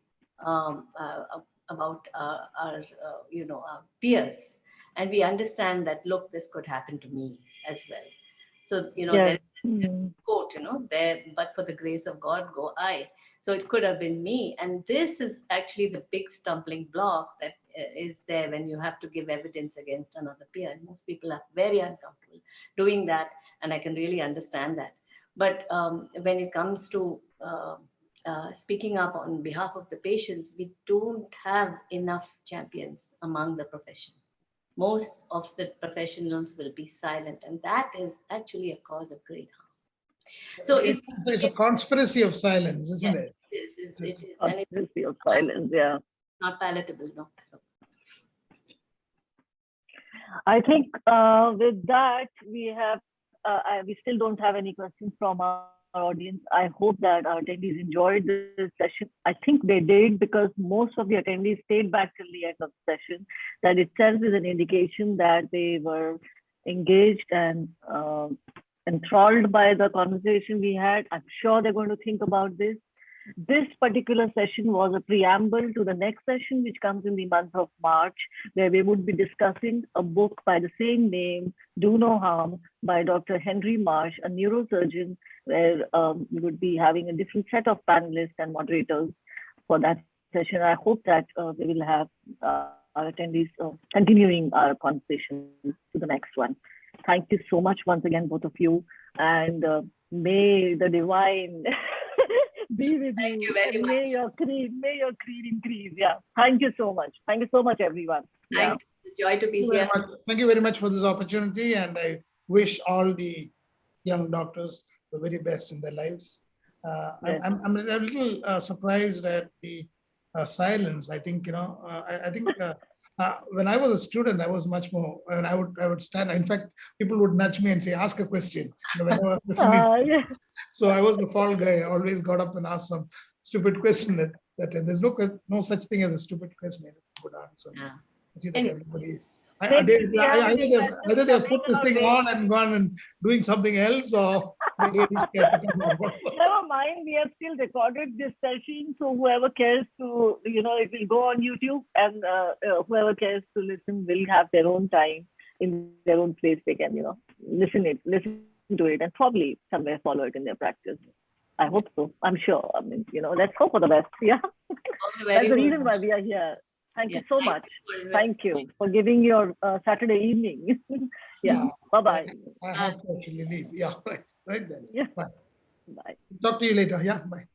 Speaker 2: about our our peers, and we understand that, look, this could happen to me as well. So,
Speaker 1: Yes.
Speaker 2: there quote, there, but for the grace of God go I. So it could have been me. And this is actually the big stumbling block that is there when you have to give evidence against another peer. And most people are very uncomfortable doing that. And I can really understand that. But when it comes to speaking up on behalf of the patients, we don't have enough champions among the profession. Most of the professionals will be silent, and that is actually a cause of great harm. So
Speaker 3: It's a conspiracy of silence, isn't
Speaker 2: yes,
Speaker 3: it?
Speaker 2: it is, and it's
Speaker 1: Conspiracy of silence. Yeah.
Speaker 2: not palatable, no.
Speaker 1: I think with that, we still don't have any questions from our audience. I hope that our attendees enjoyed this session. I think they did because most of the attendees stayed back till the end of the session. That itself is an indication that they were engaged and enthralled by the conversation we had. I'm sure they're going to think about this. This particular session was a preamble to the next session, which comes in the month of March, where we would be discussing a book by the same name, Do No Harm, by Dr. Henry Marsh, a neurosurgeon, where we would be having a different set of panelists and moderators for that session. I hope that we will have our attendees continuing our conversation to the next one. Thank you so much once again, both of you, and may the divine be with
Speaker 2: Thank
Speaker 1: you.
Speaker 2: you very much.
Speaker 1: May your creed increase. Yeah. Thank you so much. Thank you so much, everyone. Yeah.
Speaker 2: Thank you. It's a joy to be
Speaker 3: Thank you
Speaker 2: here.
Speaker 3: very much. Thank you very much for this opportunity, and I wish all the young doctors the very best in their lives.
Speaker 1: Yes.
Speaker 3: I'm a little surprised at the silence. I think I think when I was a student, I was much more. And I would stand. In fact, people would nudge me and say, "Ask a question." Whenever I was listening.
Speaker 1: Yeah.
Speaker 3: So I was the fall guy. I always got up and asked some stupid question. That there's no such thing as a stupid question. Good answer.
Speaker 2: Yeah.
Speaker 3: I see that everybody is.
Speaker 1: Maybe we have any questions
Speaker 3: Either they've put
Speaker 1: coming
Speaker 3: this
Speaker 1: our
Speaker 3: thing
Speaker 1: way.
Speaker 3: on and gone and doing something else, or they're really scared to come on.
Speaker 1: Never mind, we have still recorded this session, so whoever cares to, it will go on YouTube, and whoever cares to listen will have their own time in their own place. They can, listen to it, and probably somewhere follow it in their practice. I hope so. I'm sure. I mean, let's hope for the best. Yeah. That's the reason why we are here. Thank you so much. Thank you for giving your Saturday evening. Yeah. Bye-bye.
Speaker 3: I have to actually leave. Yeah, right then.
Speaker 1: Yeah.
Speaker 3: Bye.
Speaker 1: Bye.
Speaker 3: Talk to you later. Yeah, bye.